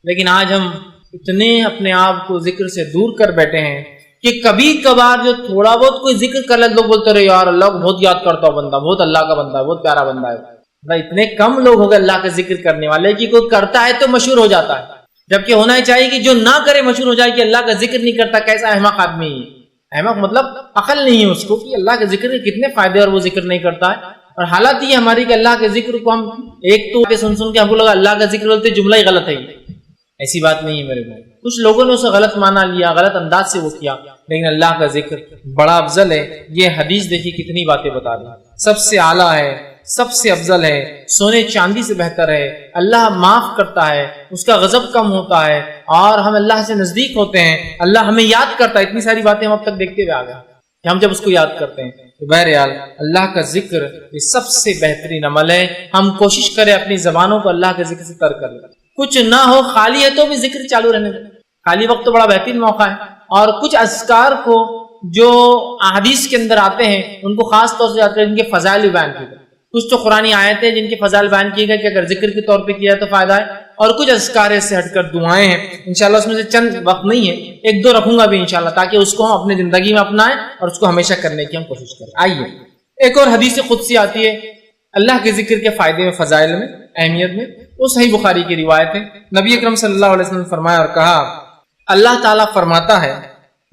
لیکن آج ہم اتنے اپنے آپ کو ذکر سے دور کر بیٹھے ہیں کہ کبھی کبھار جو تھوڑا بہت کوئی ذکر کر لے، لوگ بولتے رہے یار اللہ کو بہت یاد کرتا ہو بندہ، بہت اللہ کا بندہ ہے، بہت پیارا بندہ ہے۔ اتنے کم لوگ ہو گئے اللہ کا ذکر کرنے والے کہ کوئی کرتا ہے تو مشہور ہو جاتا ہے، جبکہ ہونا ہی چاہیے کہ جو نہ کرے مشہور ہو جائے کہ اللہ کا ذکر نہیں کرتا، کیسا احمق آدمی ہے۔ احمق مطلب عقل نہیں ہے اس کو کہ اللہ کے ذکر کے کتنے فائدے اور وہ ذکر نہیں کرتا ہے۔ اور حالت یہ ہماری کہ اللہ کے ذکر کو ہم ایک تو سن کے ہم کو لگا اللہ کا ذکر بولتے جملہ ہی غلط ہے، ایسی بات نہیں ہے میرے بھائی، کچھ لوگوں نے اسے غلط مانا لیا، غلط انداز سے وہ کیا، لیکن اللہ کا ذکر بڑا افضل ہے۔ یہ حدیث دیکھیے کتنی باتیں بتا رہی، سب سے اعلیٰ ہے، سب سے افضل ہے، سونے چاندی سے بہتر ہے، اللہ معاف کرتا ہے، اس کا غضب کم ہوتا ہے، اور ہم اللہ سے نزدیک ہوتے ہیں، اللہ ہمیں یاد کرتا ہے۔ اتنی ساری باتیں ہم اب تک دیکھتے ہوئے آ گئے کہ ہم جب اس کو یاد کرتے ہیں تو بہرحال اللہ کا ذکر یہ سب سے بہترین عمل ہے۔ ہم کوشش کریں اپنی زبانوں کو اللہ کے ذکر سے تر کر لیں، کچھ نہ ہو خالی ہے تو بھی ذکر چالو رہنے دیں، خالی وقت تو بڑا بہترین موقع ہے۔ اور کچھ اذکار کو جو احادیث کے اندر آتے ہیں ان کو خاص طور سے یاد کریں، ان کے فضائل بیان کیے گئے، کچھ تو قرآنی آیت ہے جن کے فضائل بیان کیے گئے کہ اگر ذکر کے طور پہ کیا تو فائدہ ہے، اور کچھ اذکار سے ہٹ کر دعائیں ہیں، انشاءاللہ اس میں سے چند وقت نہیں ہے، ایک دو رکھوں گا بھی انشاءاللہ تاکہ اس کو ہم اپنی زندگی میں اپنائیں اور اس کو ہمیشہ کرنے کی ہم کوشش کریں۔ آئیے ایک اور حدیث قدسی آتی ہے اللہ کے ذکر کے فائدے میں، فضائل میں، اہمیت میں، وہ صحیح بخاری کی روایت ہے۔ نبی اکرم صلی اللہ علیہ وسلم نے فرمایا اور کہا، اللہ تعالیٰ فرماتا ہے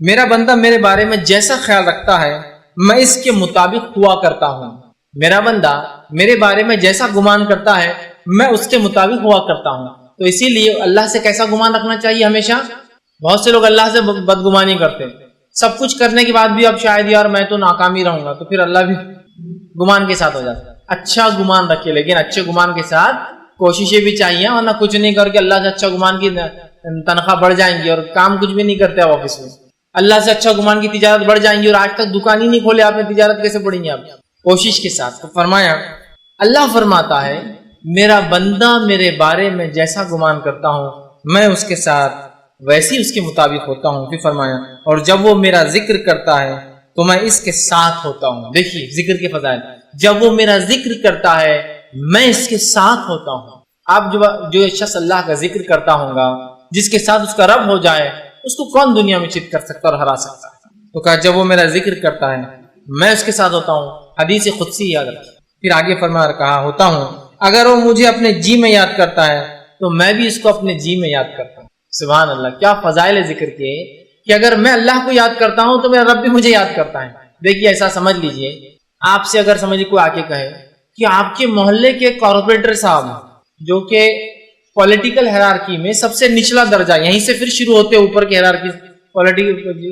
میرا بندہ میرے بارے میں جیسا خیال رکھتا ہے میں اس کے مطابق ہوا کرتا ہوں، میرا بندہ میرے بارے میں جیسا گمان کرتا ہے میں اس کے مطابق ہوا کرتا ہوں۔ تو اسی لیے اللہ سے کیسا گمان رکھنا چاہیے ہمیشہ؟ بہت سے لوگ اللہ سے بدگمانی کرتے ہیں، سب کچھ کرنے کے بعد بھی اب شاید یار میں تو ناکامی رہوں گا، تو پھر اللہ بھی گمان کے ساتھ ہو جاتا ہے۔ اچھا گمان رکھے، لیکن اچھے گمان کے ساتھ کوششیں بھی چاہیے، ورنہ کچھ نہیں کر کے اللہ سے اچھا گمان کی تنخواہ بڑھ جائیں گی اور کام کچھ بھی نہیں کرتے آپ آفس میں، اللہ سے اچھا گمان کی تجارت بڑھ جائیں گی اور آج تک دکان ہی نہیں کھولے آپ نے، تجارت کیسے بڑھیں گے آپ؟ کوشش کے ساتھ۔ تو فرمایا اللہ فرماتا ہے میرا بندہ میرے بارے میں جیسا گمان کرتا ہوں میں اس کے ساتھ ویسی اس کے مطابق ہوتا ہوں۔ پھر فرمایا اور جب وہ میرا ذکر کرتا ہے تو میں اس کے ساتھ ہوتا ہوں۔ دیکھیے ذکر کے فضائل، جب وہ میرا ذکر کرتا ہے میں اس کے ساتھ ہوتا ہوں۔ آپ جو شخص اللہ کا ذکر کرتا ہوگا، جس کے ساتھ اس کا رب ہو جائے، اس کو کون دنیا میں چت کر سکتا اور ہرا سکتا ہے؟ تو کہا جب وہ میرا ذکر کرتا ہے میں اس کے ساتھ ہوتا ہوں. حدیث قدسی یاد رکھیں. پھر آگے فرما کہا ہوتا ہوں اگر وہ مجھے اپنے جی میں یاد کرتا ہے تو میں بھی اس کو اپنے جی میں یاد کرتا ہوں. سبحان اللہ، کیا فضائل ذکر کے کہ اگر میں اللہ کو یاد کرتا ہوں تو میرا رب بھی مجھے یاد کرتا ہے. دیکھیے ایسا سمجھ لیجئے، آپ سے اگر سمجھ کوئی آ کے کہے کہ آپ کے محلے کے کارپوریٹر صاحب جو کہ پولیٹیکل ہیرارکی میں سب سے نچلا درجہ، یہیں سے پھر شروع ہوتے ہیں اوپر کے ہیرارکی،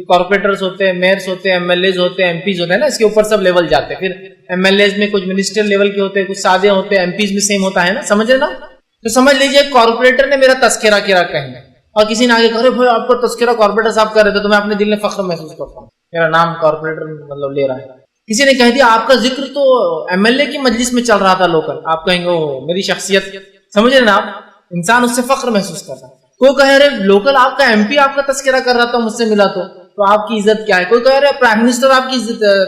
کارپوریٹرز ہوتے ہیں، میئرز ہوتے ہیں، ایم ایل ایز ہوتے ہیں، ایم پیز ہوتے ہیں نا، اس کے اوپر سب لیول جاتے ہیں. پھر ایم ایل ایز میں کچھ منسٹر لیول کے ہوتے ہیں، کچھ سادے ہوتے ہیں، ایم پیز میں سیم ہوتا ہے نا، سمجھ رہے نا. تو سمجھ لیجئے کارپوریٹر نے میرا تذکرہ کیا کہیں اور کسی نے آگے کہا بھائی آپ کا تذکرہ کارپوریٹر صاحب کر رہے تھے تو میں اپنے دل میں فخر محسوس کرتا ہوں، میرا نام کارپوریٹر مطلب لے رہا ہے. کسی نے کہہ دیا آپ کا ذکر تو ایم ایل اے کی مجلس میں چل رہا تھا لوکل، آپ کہیں گے میری شخصیت، سمجھ رہے نا آپ، انسان اس سے فخر محسوس کرتا ہے. کوئی کہے رہے لوکل آپ کا ایم پی آپ کا تذکرہ کر رہا تھا مجھ سے ملا تو آپ کی عزت کیا ہے. کوئی کہہ رہے پرائم منسٹر آپ کی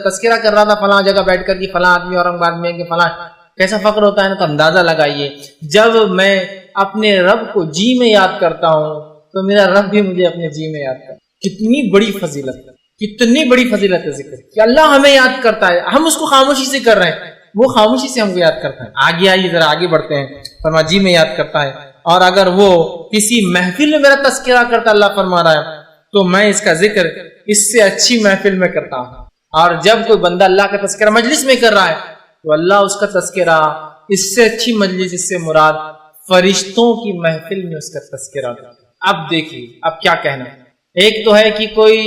تذکرہ کر رہا تھا فلاں جگہ بیٹھ کر کہ فلاں آدمی اورنگ آباد میں کہ فلاں، کیسا فخر ہوتا ہے نا. تو اندازہ لگائیے جب میں اپنے رب کو جی میں یاد کرتا ہوں تو میرا رب بھی مجھے اپنے جی میں یاد کرتا. کتنی بڑی فضیلت ہے، کتنی بڑی فضیلت ہے ذکر کہ اللہ ہمیں یاد کرتا ہے. ہم اس کو خاموشی سے کر رہے ہیں، وہ خاموشی سے ہم کو یاد کرتا ہے. آگے آئیے ذرا آگے بڑھتے ہیں. فرما جی میں یاد کرتا ہے، اور اگر وہ کسی محفل میں میرا تذکرہ کرتا، اللہ فرما رہا ہے، تو میں اس کا ذکر اس سے اچھی محفل میں کرتا ہوں. اور جب کوئی بندہ اللہ کا تذکرہ مجلس میں کر رہا ہے تو اللہ اس کا تذکرہ اس سے اچھی مجلس، اس سے مراد فرشتوں کی محفل میں اس کا تذکرہ کرتا. اب دیکھیے اب کیا کہنا ہے. ایک تو ہے کہ کوئی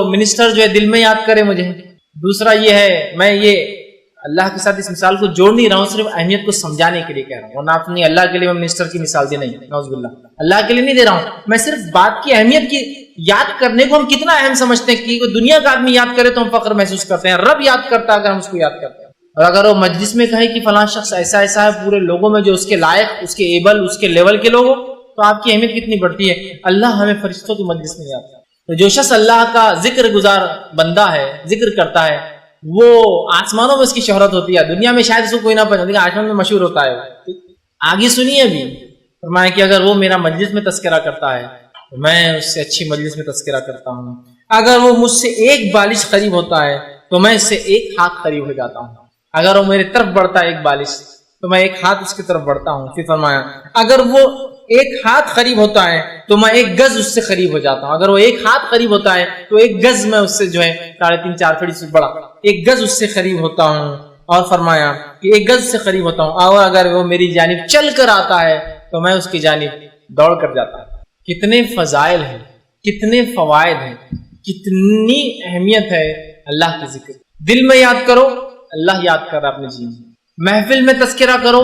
منسٹر جو ہے دل میں یاد کرے مجھے، دوسرا یہ ہے میں یہ اللہ کے ساتھ اس مثال کو جوڑ نہیں رہا ہوں، صرف اہمیت کو سمجھانے کے لیے کہہ رہا ہوں. ورنہ آپ نے اللہ کے لیے میں منسٹر کی مثال دی نہیں، نعوذ باللہ، اللہ کے لیے نہیں دے رہا ہوں. میں صرف بات کی اہمیت کی، یاد کرنے کو ہم کتنا اہم سمجھتے ہیں کہ دنیا کا آدمی یاد کرے تو ہم فخر محسوس کرتے ہیں. رب یاد کرتا ہے اگر ہم اس کو یاد کرتے ہیں. اور اگر وہ مجلس میں کہے کہ فلاں شخص ایسا ایسا ہے پورے لوگوں میں جو اس کے لائق، اس کے ایبل، اس کے لیول کے لوگ ہو، تو آپ کی اہمیت کتنی بڑھتی ہے. اللہ ہمیں فرشتوں کی مجلس میں یاد کرتا ہے. تو جو شخص اللہ کا ذکر گزار بندہ ہے، ذکر کرتا ہے، وہ آسمانوں میں اس کی شہرت ہوتی ہے. دنیا میں شاید اس کو کوئی نہ پہچانے، لیکن آسمان میں مشہور ہوتا ہے. آگے سنیے ابھی فرمایا کہ اگر وہ میرا مجلس میں تذکرہ کرتا ہے تو میں اس سے اچھی مجلس میں تذکرہ کرتا ہوں. اگر وہ مجھ سے ایک بالش قریب ہوتا ہے تو میں اس سے ایک ہاتھ قریب ہو جاتا ہوں. اگر وہ میری طرف بڑھتا ہے ایک بالش تو میں ایک ہاتھ اس کی طرف بڑھتا ہوں. پھر فرمایا اگر وہ ایک ہاتھ قریب ہوتا ہے تو میں ایک گز اس سے قریب ہو جاتا ہوں. اگر وہ ایک ہاتھ قریب ہوتا ہے تو ایک گز میں اس سے جو ہے 3.5-4 فٹ سے بڑا ایک گز اس سے قریب ہوتا ہوں. اور فرمایا کہ ایک گز سے قریب ہوتا ہوں. اور اگر وہ میری جانب چل کر آتا ہے تو میں اس کی جانب دوڑ کر جاتا ہوں. کتنے فضائل ہیں، کتنے فوائد ہیں، کتنی اہمیت ہے اللہ کے ذکر. دل میں یاد کرو، اللہ یاد کر رہا اپنے جی میں. محفل میں تذکرہ کرو،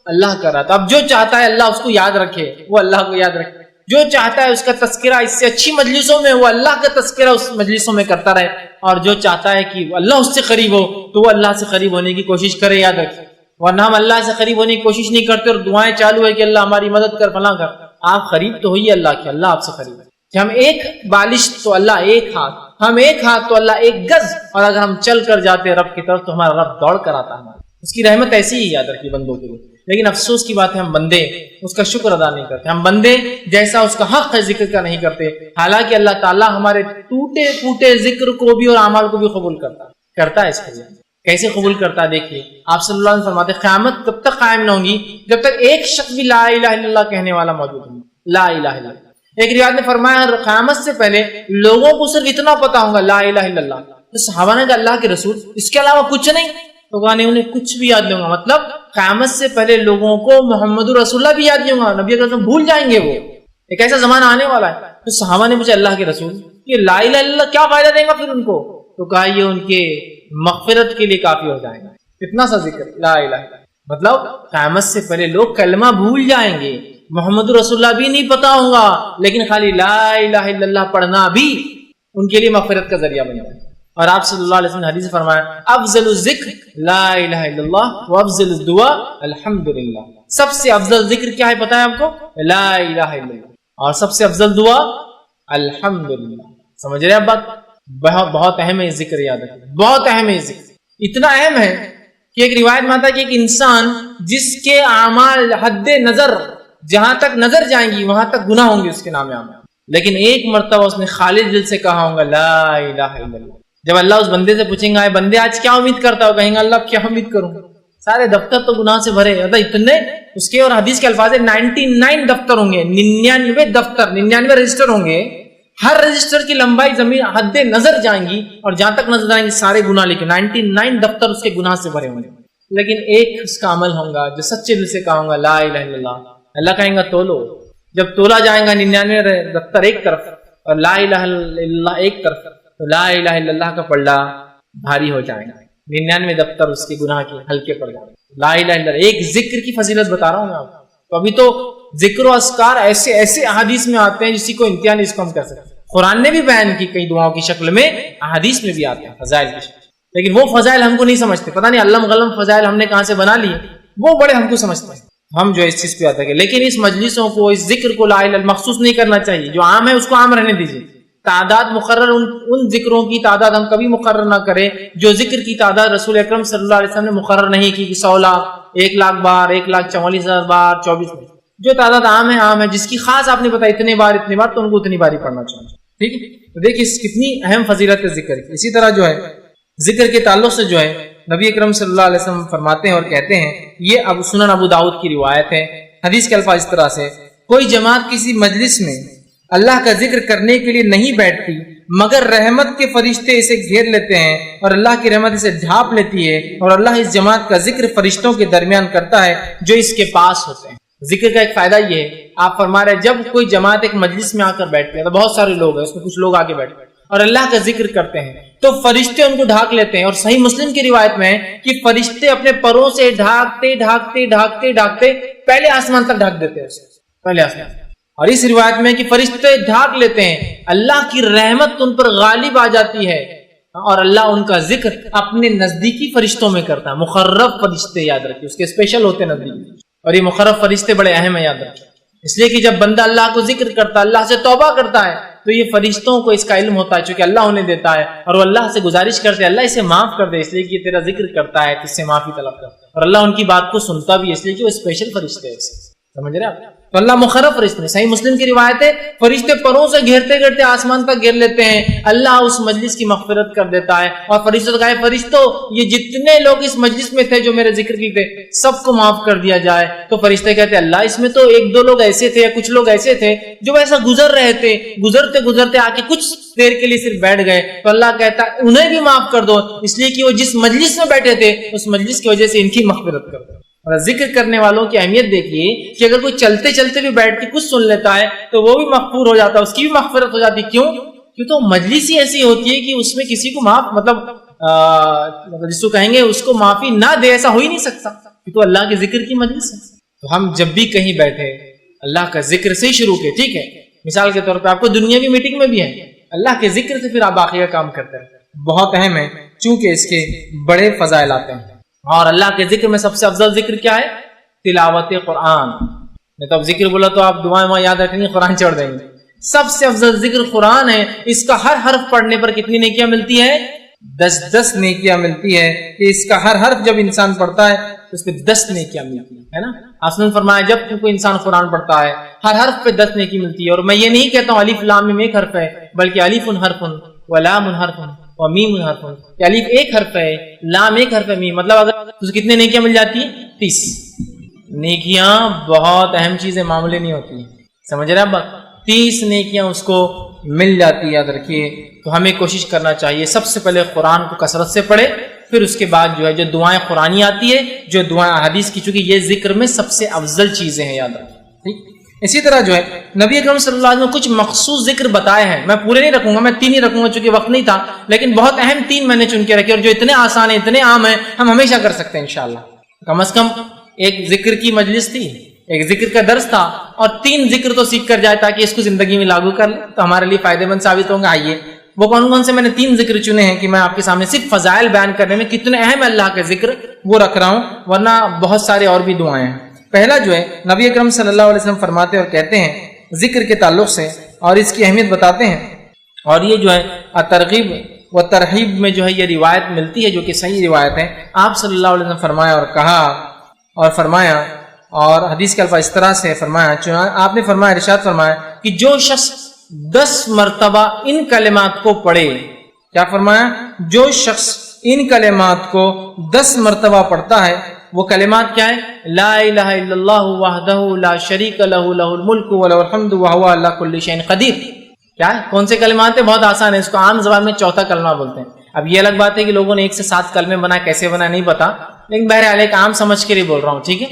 اللہ کر رہا تھا. اب جو چاہتا ہے اللہ اس کو یاد رکھے وہ اللہ کو یاد رکھے. جو چاہتا ہے اس کا تذکرہ اس سے اچھی مجلسوں میں وہ اللہ کا تذکرہ اس مجلسوں میں کرتا رہے. اور جو چاہتا ہے کہ اللہ اس سے قریب ہو تو وہ اللہ سے قریب ہونے کی کوشش کرے. یاد رکھے، ورنہ ہم اللہ سے قریب ہونے کی کوشش نہیں کرتے اور دعائیں چالو ہے کہ اللہ ہماری مدد کر، فلاں کر. آپ قریب تو ہوئیے اللہ کے، اللہ آپ سے قریب ہے. کہ ہم ایک بالش تو اللہ ایک ہاتھ، ہم ایک ہاتھ تو اللہ ایک گز. اور اگر ہم چل کر جاتے رب کی طرف تو ہمارا رب دوڑ کر آتا ہے. اس کی رحمت ایسی ہی یاد رکھیے بندوں کے لیے. لیکن افسوس کی بات ہے ہم بندے اس کا شکر ادا نہیں کرتے. ہم بندے جیسا اس کا حق ہے ذکر کا نہیں کرتے. حالانکہ اللہ تعالیٰ ہمارے ٹوٹے پھوٹے ذکر کو بھی اور اعمال کو بھی قبول کرتا ہے. اس کے لیے کیسے قبول کرتا ہے دیکھیے. آپ صلی اللہ علیہ وسلم فرماتے قیامت تب تک قائم نہ ہوگی جب تک ایک شخص بھی لا الہ الا اللہ کہنے والا موجود ہو. لا الہ الا اللہ. ایک روایت نے فرمایا قیامت سے پہلے لوگوں کو صرف اتنا پتا ہوگا لا الہ الا اللہ. تو صحابہ نے کہا اللہ کے رسول اس کے علاوہ کچھ نہیں؟ تو کہا نہیں انہیں کچھ بھی یاد نہیں ہوگا. مطلب قیامت سے پہلے لوگوں کو محمد رسول اللہ بھی یاد نہیں ہوگا، نبی اکرم بھول جائیں گے. وہ ایک ایسا زمانہ آنے والا ہے. تو صحابہ نے پوچھا اللہ کے رسول یہ لا الہ الا اللہ کیا فائدہ دے گا پھر ان کو؟ تو کہا یہ ان کے مغفرت کے لیے کافی ہو جائے گا. اتنا سا ذکر لا الہ الا اللہ. مطلب قیامت سے پہلے لوگ کلمہ بھول جائیں گے، محمد رسول اللہ بھی نہیں پتا ہوگا، لیکن خالی لا الہ الا اللہ پڑھنا بھی ان کے لیے مغفرت کا ذریعہ بن جائے. اور آپ صلی اللہ علیہ وسلم نے حدیث میں فرمایا افضل الذکر لا الہ الا اللہ وافضل الدعاء الحمدللہ. سب سے افضل ذکر کیا ہے پتہ ہے آپ کو؟ لا الہ الا اللہ. اور سب سے افضل دعا الحمدللہ. سمجھ رہے ہیں آپ بات؟ بہت اہم ہے ذکر. یاد رکھیں بہت اہم ہے ذکر. اتنا اہم ہے کہ ایک روایت میں آتا ہے کہ ایک انسان جس کے اعمال حد نظر جہاں تک نظر جائیں گی وہاں تک گناہ ہوں گے اس کے نام اعمال، لیکن ایک مرتبہ اس نے خالص دل سے کہا ہوگا لا الہ الا اللہ. جب اللہ اس بندے سے پوچھیں گا بندے آج کیا امید کرتا ہو، کہیں گا اللہ کیا امید کروں، سارے دفتر تو گناہ سے بھرے، اتنے اس کے اور حدیث کے الفاظ 99 دفتر ہوں گے، 99 دفتر، 99 رجسٹر ہوں گے، ہر رجسٹر کی لمبائی زمین حد نظر جائیں گی اور جہاں تک نظر آئیں گی سارے گناہ لکھے، 99 دفتر اس کے گناہ سے بھرے ہوں گے، لیکن ایک اس کا عمل ہوگا جو سچے دل سے کہوں گا لا الہ الا اللہ، اللہ کہیں گا تولو، جب تولا جائے گا 99 دفتر ایک طرف اور لا الہ الا اللہ ایک طرف، تو لا الہ الا اللہ کا پلڑا بھاری ہو جائے گا، 99 دفتر اس کے گناہ کے ہلکے پڑ جائیں گے۔ لا الہ الا اللہ ایک ذکر کی فضیلت بتا رہا ہوں میں آپ کو، تو ابھی تو ذکر و اذکار ایسے ایسے احادیث میں آتے ہیں جس کو انتہا نہیں اس کو ہم کر سکتے، قرآن نے بھی بیان کی کئی دعاؤں کی شکل میں، احادیث میں بھی آتے ہیں فضائل کی شکل، لیکن وہ فضائل ہم کو نہیں سمجھتے، پتہ نہیں علم غلم فضائل ہم نے کہاں سے بنا لیے، وہ بڑے ہم کو سمجھتے ہیں، ہم جو اس چیز پہ آتا ہے، لیکن اس مجلسوں کو اس ذکر کو لا الہ الا اللہ مخصوص نہیں کرنا چاہیے، جو عام ہے اس کو عام رہنے دیجیے، تعداد مقرر ان ذکروں کی تعداد ہم کبھی مقرر نہ کریں جو ذکر کی تعداد رسول اکرم صلی اللہ علیہ وسلم نے مقرر نہیں کی کہ 100 لاکھ 1 لاکھ بار 1,44,000 بار 24 میں، جو تعداد عام ہے جس کی خاص آپ نے بتایا اتنے بار تو ان کو اتنی بار ہی پڑھنا چاہیے، ٹھیک ہے۔ تو دیکھیے کتنی اہم فضیلت ہے ذکر کی۔ اسی طرح جو ہے ذکر کے تعلق سے جو ہے نبی اکرم صلی اللہ علیہ وسلم فرماتے ہیں اور کہتے ہیں، یہ سنن ابو داؤد کی روایت ہے، حدیث کے الفاظ اس طرح سے، کوئی جماعت کسی مجلس میں اللہ کا ذکر کرنے کے لیے نہیں بیٹھتی مگر رحمت کے فرشتے اسے گھیر لیتے ہیں اور اللہ کی رحمت اسے ڈھانپ لیتی ہے، اور اللہ اس جماعت کا ذکر فرشتوں کے درمیان کرتا ہے جو اس کے پاس ہوتے ہیں۔ ذکر کا ایک فائدہ یہ ہے، آپ فرما رہے ہیں جب کوئی جماعت ایک مجلس میں آ کر بیٹھتے ہیں تو بہت سارے لوگ ہیں، اس میں کچھ لوگ آ کے بیٹھتے ہیں اور اللہ کا ذکر کرتے ہیں تو فرشتے ان کو ڈھانک لیتے ہیں، اور صحیح مسلم کی روایت میں ہے کہ فرشتے اپنے پروں سے ڈھانکتے ڈھانکتے ڈھانکتے ڈھانکتے پہلے آسمان تک ڈھانک دیتے ہیں، پہلے آسمان، اور اس روایت میں کہ فرشتے ڈھانک لیتے ہیں، اللہ کی رحمت ان پر غالب آ جاتی ہے اور اللہ ان کا ذکر اپنے نزدیکی فرشتوں میں کرتا ہے۔ مقرب فرشتے یاد رکھیے، اس کے اسپیشل ہوتے ہیں نزدیکی، اور یہ مقرب فرشتے بڑے اہم ہیں یاد رکھیے، اس لیے کہ جب بندہ اللہ کو ذکر کرتا ہے، اللہ سے توبہ کرتا ہے تو یہ فرشتوں کو اس کا علم ہوتا ہے چونکہ اللہ انہیں دیتا ہے، اور وہ اللہ سے گزارش کرتے ہیں اللہ اسے معاف کر دے، اس لیے کہ یہ تیرا ذکر کرتا ہے تو اس سے معافی طلب کرتا ہے، اور اللہ ان کی بات کو سنتا بھی ہے اس لیے کہ وہ اسپیشل فرشتے ہیں، سمجھ رہے آپ؟ تو اللہ مخرب فرشتے، صحیح مسلم کی روایت ہے فرشتے پروں سے گھیرتے گھیرتے آسمان تک گھیر لیتے ہیں، اللہ اس مجلس کی مغفرت کر دیتا ہے، اور فرشتوں سے کہا فرشتوں یہ جتنے لوگ اس مجلس میں تھے جو میرے ذکر کی تھے سب کو معاف کر دیا جائے، تو فرشتے کہتے ہیں اللہ اس میں تو 1-2 لوگ ایسے تھے یا کچھ لوگ ایسے تھے جو ایسا گزر رہے تھے، گزرتے گزرتے آ کے کچھ دیر کے لیے صرف بیٹھ گئے، تو اللہ کہتا ہے انہیں بھی معاف کر دو اس لیے کہ وہ جس مجلس میں بیٹھے تھے اس مجلس کی وجہ سے ان کی مغفرت کر دو۔ اور ذکر کرنے والوں کی اہمیت دیکھیے کہ اگر کوئی چلتے چلتے بھی بیٹھ کے کچھ سن لیتا ہے تو وہ بھی مغفور ہو جاتا ہے، اس کی بھی مغفرت ہو جاتی، کیوں؟ کیوں تو مجلس ہی ایسی ہوتی ہے کہ اس میں کسی کو معاف مطلب جس کو کہیں گے اس کو معافی نہ دے، ایسا ہو ہی نہیں سکتا، تو اللہ کے ذکر کی مجلس ہے۔ تو ہم جب بھی کہیں بیٹھے اللہ کا ذکر سے ہی شروع کے، ٹھیک ہے، مثال کے طور پہ آپ کو دنیاوی میٹنگ میں بھی ہے اللہ کے ذکر سے پھر آپ باقی کا کام کرتے ہیں، بہت اہم ہے چونکہ اس کے بڑے فضائل آتے ہیں۔ اور اللہ کے ذکر میں سب سے افضل ذکر کیا ہے؟ تلاوت قرآن۔ نہیں تو اب ذکر بولا تو آپ دعائیں یاد رکھیں گے، قرآن چڑھ دیں گے، سب سے افضل ذکر قرآن ہے، اس کا ہر حرف پڑھنے پر کتنی نیکیاں ملتی ہے؟ 10 نیکیاں ملتی ہے، کہ اس کا ہر حرف جب انسان پڑھتا ہے تو اس پہ 10 نیکیاں ملتی ہے نا۔ آپ نے فرمایا جب کوئی انسان قرآن پڑھتا ہے ہر حرف پہ 10 نیکی ملتی ہے، اور میں یہ نہیں کہتا ہوں الف لام میم ایک حرف ہے، بلکہ الف حرف ولام حرف ومیم حرف، کہ الف ایک حرف ہے لام ایک حرف ہے میم، مطلب اگر تو کتنے نیکیاں مل جاتی ہیں؟ 30 نیکیاں، بہت اہم چیزیں معاملے نہیں ہوتی، سمجھ رہے ہیں؟ 30 نیکیاں اس کو مل جاتی ہے، یاد رکھیے۔ تو ہمیں کوشش کرنا چاہیے سب سے پہلے قرآن کو کثرت سے پڑھے، پھر اس کے بعد جو ہے جو دعائیں قرآنی آتی ہے، جو دعائیں حدیث کی، چونکہ یہ ذکر میں سب سے افضل چیزیں ہیں، یاد رکھیں، ٹھیک۔ اسی طرح جو ہے نبی اکرم صلی اللہ علیہ وسلم نے کچھ مخصوص ذکر بتائے ہیں، میں پورے نہیں رکھوں گا، میں 3 ہی رکھوں گا چونکہ وقت نہیں تھا، لیکن بہت اہم 3 میں نے چن کے رکھے، اور جو اتنے آسان ہیں اتنے عام ہیں ہم ہمیشہ کر سکتے ہیں انشاءاللہ۔ کم از کم ایک ذکر کی مجلس تھی، ایک ذکر کا درس تھا، اور 3 ذکر تو سیکھ کر جائے تاکہ اس کو زندگی میں لاگو کر لیں تو ہمارے لیے فائدے مند ثابت ہوں گے۔ آئیے وہ کون سے میں نے 3 ذکر چنے ہیں کہ میں آپ کے سامنے صرف فضائل بیان کرنے میں کتنے اہم اللہ کے ذکر وہ رکھ رہا ہوں، ورنہ بہت سارے اور بھی دعائیں ہیں۔ پہلا جو ہے نبی اکرم صلی اللہ علیہ وسلم فرماتے اور کہتے ہیں ذکر کے تعلق سے، اور اس کی اہمیت بتاتے ہیں، اور یہ جو ہے ترغیب و ترہیب میں جو ہے یہ روایت ملتی ہے جو کہ صحیح روایت ہے۔ آپ صلی اللہ علیہ وسلم فرمایا اور کہا اور فرمایا، اور حدیث کے الفاظ اس طرح سے فرمایا، آپ نے فرمایا، ارشاد فرمایا کہ جو شخص 10 مرتبہ ان کلمات کو پڑھے کیا فرمایا؟ جو شخص ان کلمات کو 10 مرتبہ پڑھتا ہے، وہ کلمات کیا ہے؟ لا الہ الا اللہ وحدہ لا شریک لہ لہ الملک ولہ الحمد وہو علی کل شیء قدیر. کیا ہے؟ کون سے کلمات ہیں؟ بہت آسان ہے. اس کو عام زبان میں چوتھا کلمہ بولتے ہیں. اب یہ الگ بات ہے کہ لوگوں نے 1 سے 7 کلمے بنائے، کیسے بنائے نہیں پتا، لیکن بہرحال ایک عام سمجھ کے لیے بول رہا ہوں. ٹھیک ہے،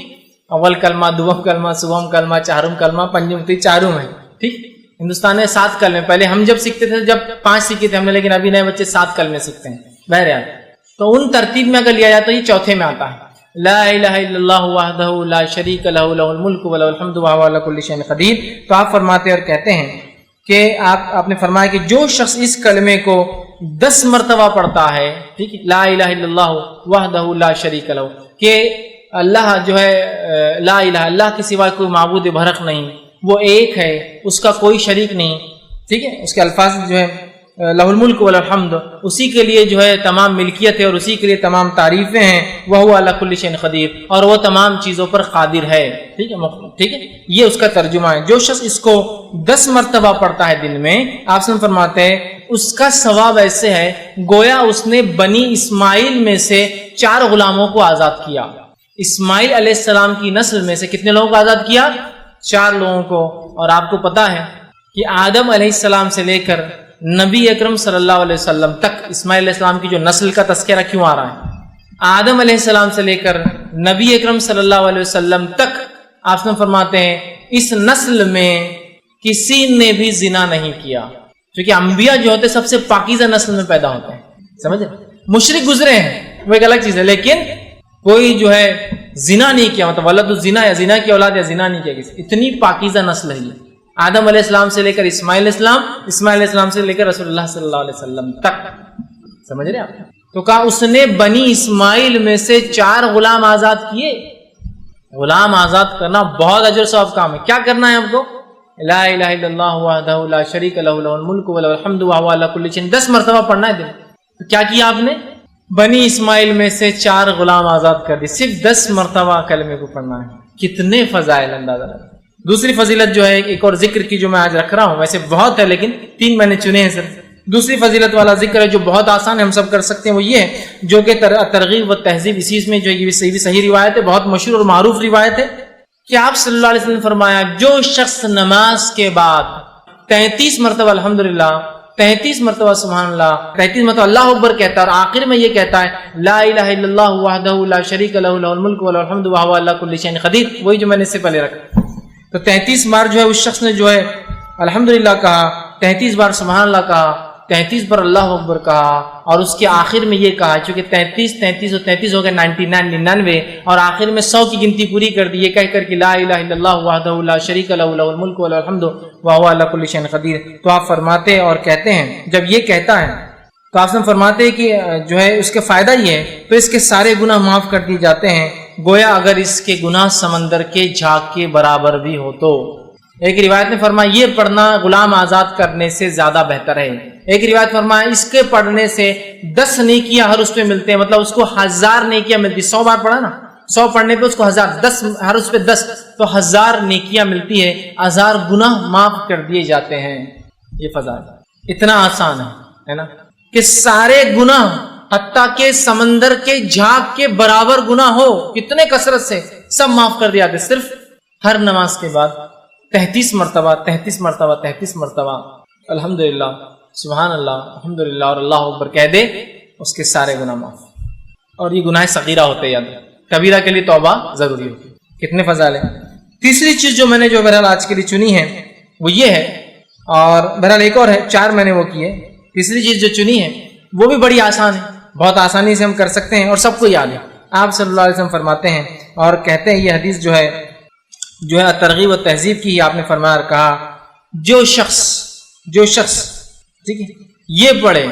اول کلمہ، دوم کلمہ، سوم کلمہ، چہارم کلمہ، پنجم تی چاروں ہے. ٹھیک، ہندوستان میں 7 کلمے. پہلے ہم جب سیکھتے تھے جب 5 سیکھے تھے ہم نے، لیکن ابھی نئے بچے 7 کلمے سیکھتے ہیں. بہرحال تو ان ترتیب میں اگر لیا جائے تو یہ چوتھے میں آتا ہے. لا الہ الا اللہ وحدہ لا شریک لہ لہ الملک ولہ الحمد وہو علی کل شیء قدیر. تو آپ فرماتے اور کہتے ہیں کہ آپ نے فرمایا کہ جو شخص اس کلمے کو 10 مرتبہ پڑھتا ہے، ٹھیک ہے، لا الہ الا اللہ وحدہ لا شریک لہ، کہ اللہ جو ہے لا الہ، اللہ کے سوا کوئی معبود برحق نہیں، وہ ایک ہے، اس کا کوئی شریک نہیں. ٹھیک ہے، اس کے الفاظ جو ہے لہ الملک ولہ الحمد، اسی کے لیے جو ہے تمام ملکیت ہے اور اسی کے لیے تمام تعریفیں ہیں. وہو علی کل شیء قدیر، اور وہ تمام چیزوں پر قادر ہے. ٹھیک ہے، ٹھیک ہے، یہ اس کا ترجمہ ہے. جو شخص اس کو 10 مرتبہ پڑھتا ہے دن میں، آپ سے فرماتے ہیں اس کا ثواب ایسے ہے گویا اس نے بنی اسماعیل میں سے 4 غلاموں کو آزاد کیا. اسماعیل علیہ السلام کی نسل میں سے کتنے لوگوں کو آزاد کیا؟ 4 لوگوں کو. اور آپ کو پتا ہے کہ آدم علیہ السلام سے لے کر نبی اکرم صلی اللہ علیہ وسلم تک اسماعیل علیہ السلام کی جو نسل کا تذکرہ کیوں آ رہا ہے؟ آدم علیہ السلام سے لے کر نبی اکرم صلی اللہ علیہ وسلم تک آپ سے فرماتے ہیں اس نسل میں کسی نے بھی زنا نہیں کیا. کیونکہ انبیاء جو ہوتے سب سے پاکیزہ نسل میں پیدا ہوتے ہیں. سمجھے؟ مشرک گزرے ہیں وہ ایک الگ چیز ہے، لیکن کوئی جو ہے زنا نہیں کیا، مطلب ولد الزنا یا زنا کی اولاد یا زنا نہیں کیا کسی. اتنی پاکیزہ نسل ہے یہ، آدم علیہ السلام سے لے کر اسماعیل علیہ السلام، اسماعیل علیہ السلام سے لے کر رسول اللہ صلی اللہ علیہ وسلم تک. سمجھ رہے آپ؟ تو کہا اس نے بنی اسماعیل میں سے 4 غلام آزاد کیے. غلام آزاد کرنا بہت اجر ثواب کام ہے. کیا کرنا ہے آپ کو؟ لا الہ الا اللہ وحدہ لا شریک لہ لہ الملک ولہ الحمد وہو علی کل شیء 10 مرتبہ پڑھنا ہے دن. تو کیا کیا آپ نے؟ بنی اسماعیل میں سے 4 غلام آزاد کر دی. صرف 10 مرتبہ کلمے کو پڑھنا ہے. کتنے فضائل اندازہ لگا. دوسری فضیلت جو ہے ایک اور ذکر کی جو میں آج رکھ رہا ہوں، ویسے بہت ہے لیکن 3 میں نے چنے ہیں صرف. دوسری فضیلت والا ذکر ہے جو بہت آسان ہے، ہم سب کر سکتے ہیں، وہ یہ ہے جو کہ ترغیب و تہذیب اسی میں جو یہ صحیح روایت ہے، بہت مشہور اور معروف روایت ہے کہ آپ صلی اللہ علیہ وسلم فرمایا جو شخص نماز کے بعد 33 مرتبہ الحمدللہ، 33 مرتبہ سبحان اللہ، 33 مرتبہ اللہ اکبر کہتا ہے اور آخر میں یہ کہتا ہے لا الہ الا اللہ وحدہ لا شریک لہ لہ الملک ولہ الحمد وہو علی کل شیء قدیر، وہی جو میں نے اس سے پہلے رکھا. تو 33 بار جو ہے اس شخص نے جو ہے الحمدللہ کہا، 33 بار سبحان اللہ کہا، 33 بار اللہ اکبر کہا، اور اس کے آخر میں یہ کہا، چونکہ 33 اور 33 ہو گئے 99 اور آخر میں 100 کی گنتی پوری کر دی، یہ کہہ کر کہ لا الہ الا اللہ وحدہ لا شریک لہ لہ الملک ولہ الحمد وہو علی کل شیء قدیر. تو آپ فرماتے اور کہتے ہیں جب یہ کہتا ہے تو آپ سے فرماتے ہیں کہ جو ہے اس کے فائدہ یہ ہے تو اس کے سارے گناہ معاف کر دیے جاتے ہیں گویا اگر اس کے گناہ سمندر کے جھاگ کے برابر بھی ہو تو. ایک روایت نے فرمایا یہ پڑھنا غلام آزاد کرنے سے زیادہ بہتر ہے. ایک روایت فرمایا اس کے پڑھنے سے 10 نیکیاں ہر اس پہ ملتے ہیں، مطلب اس کو 1000 نیکیاں ملتی. 100 بار پڑھا نا، 100 پڑھنے پہ اس کو 1000، 10 ہر اس پہ 10 تو 1000 نیکیاں ملتی ہے، 1000 گناہ معاف کر دیے جاتے ہیں. یہ فضائل اتنا آسان ہے نا کہ سارے گناہ حتیٰ کہ سمندر کے جھاگ کے برابر گناہ ہو کتنے کثرت سے سب معاف کر دیا جاتے، صرف ہر نماز کے بعد 33 مرتبہ الحمدللہ سبحان اللہ الحمدللہ اور اللہ اکبر کہہ دے، اس کے سارے گناہ معاف. اور یہ گناہ صغیرہ ہوتے یاد، کبیرہ کے لیے توبہ ضروری ہوتی. کتنے فضائل ہیں. تیسری چیز جو میں نے جو بہرحال آج کے لیے چنی ہے وہ یہ ہے، اور بہرحال ایک اور ہے، 4 میں نے وہ کی ہے. تیسری چیز جو چنی ہے وہ بھی بڑی آسان ہے، بہت آسانی سے ہم کر سکتے ہیں اور سب کو یاد ہے. آپ صلی اللہ علیہ وسلم فرماتے ہیں اور کہتے ہیں، یہ حدیث جو ہے ترغیب و تہذیب کی، آپ نے فرمایا اور کہا جو شخص ٹھیک ہے یہ پڑھے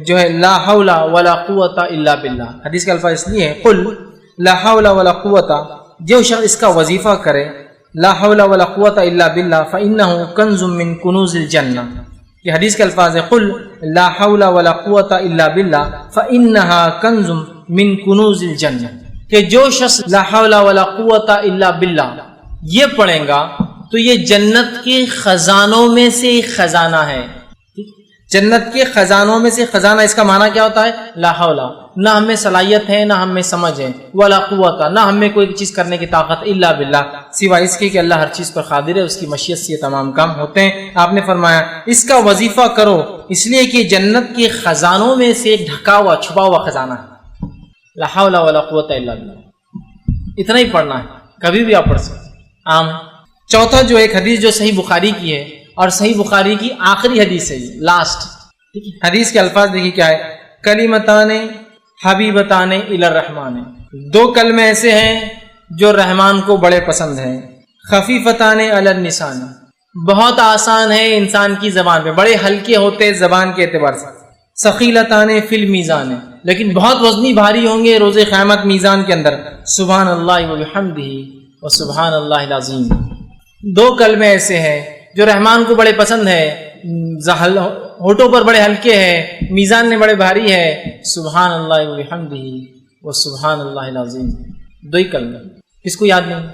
جو ہے لا حول ولا قوت الا باللہ. حدیث کا الفاظ اس لیے ہے قل لا حول ولا قوت، جو شخص اس کا وظیفہ کرے لا حول ولا قوت الا باللہ فانہ کنز من کنوز الجنہ. یہ حدیث کے الفاظ ہے قل لا حول ولا قوت الا باللہ فانہا کنز من کنوز الجنہ، کہ جو شخص لا حول ولا قوت الا باللہ یہ پڑھیں گا تو یہ جنت کے خزانوں میں سے ایک خزانہ ہے. جنت کے خزانوں میں سے خزانہ، اس کا معنی کیا ہوتا ہے؟ لا حول، نہ ہمیں صلاحیت ہے نہ ہمیں سمجھ ہے، ولا قوت، نہ ہمیں کوئی چیز کرنے کی طاقت الا باللہ، سوائے اس کے کہ اللہ ہر چیز پر قادر ہے، اس کی مشیت سے یہ تمام کام ہوتے ہیں۔ آپ نے فرمایا اس کا وظیفہ کرو، اس لیے کہ جنت کے خزانوں میں سے ایک ڈھکا ہوا چھپا ہوا خزانہ ہے، لا حول ولا قوت الا باللہ، اتنا ہی پڑھنا ہے، کبھی بھی آپ پڑھ سکتے عام۔ چوتھا جو ایک حدیث جو صحیح بخاری کی ہے، اور صحیح بخاری کی آخری حدیث ہے، لاسٹ حدیث کے الفاظ دیکھیے کیا ہے، کلمتان حبیبتان الی الرحمن، دو کلمے ایسے ہیں جو رحمان کو بڑے پسند ہیں، خفیفتان علی اللسان، بہت آسان ہے انسان کی زبان پہ، بڑے ہلکے ہوتے زبان کے اعتبار سے، ثقیلتان فی المیزان، لیکن بہت وزنی بھاری ہوں گے روز قیامت میزان کے اندر، سبحان اللہ وبحمدہ وسبحان اللہ العظیم۔ دو کلمے ایسے ہیں جو رحمان کو بڑے پسند ہے، ہونٹوں پر بڑے ہلکے ہیں، میزان میں بڑے بھاری ہے، سبحان اللہ وبحمدہ وسبحان اللہ العظیم۔ دو ہی کلمے، کس کو یاد نہیں؟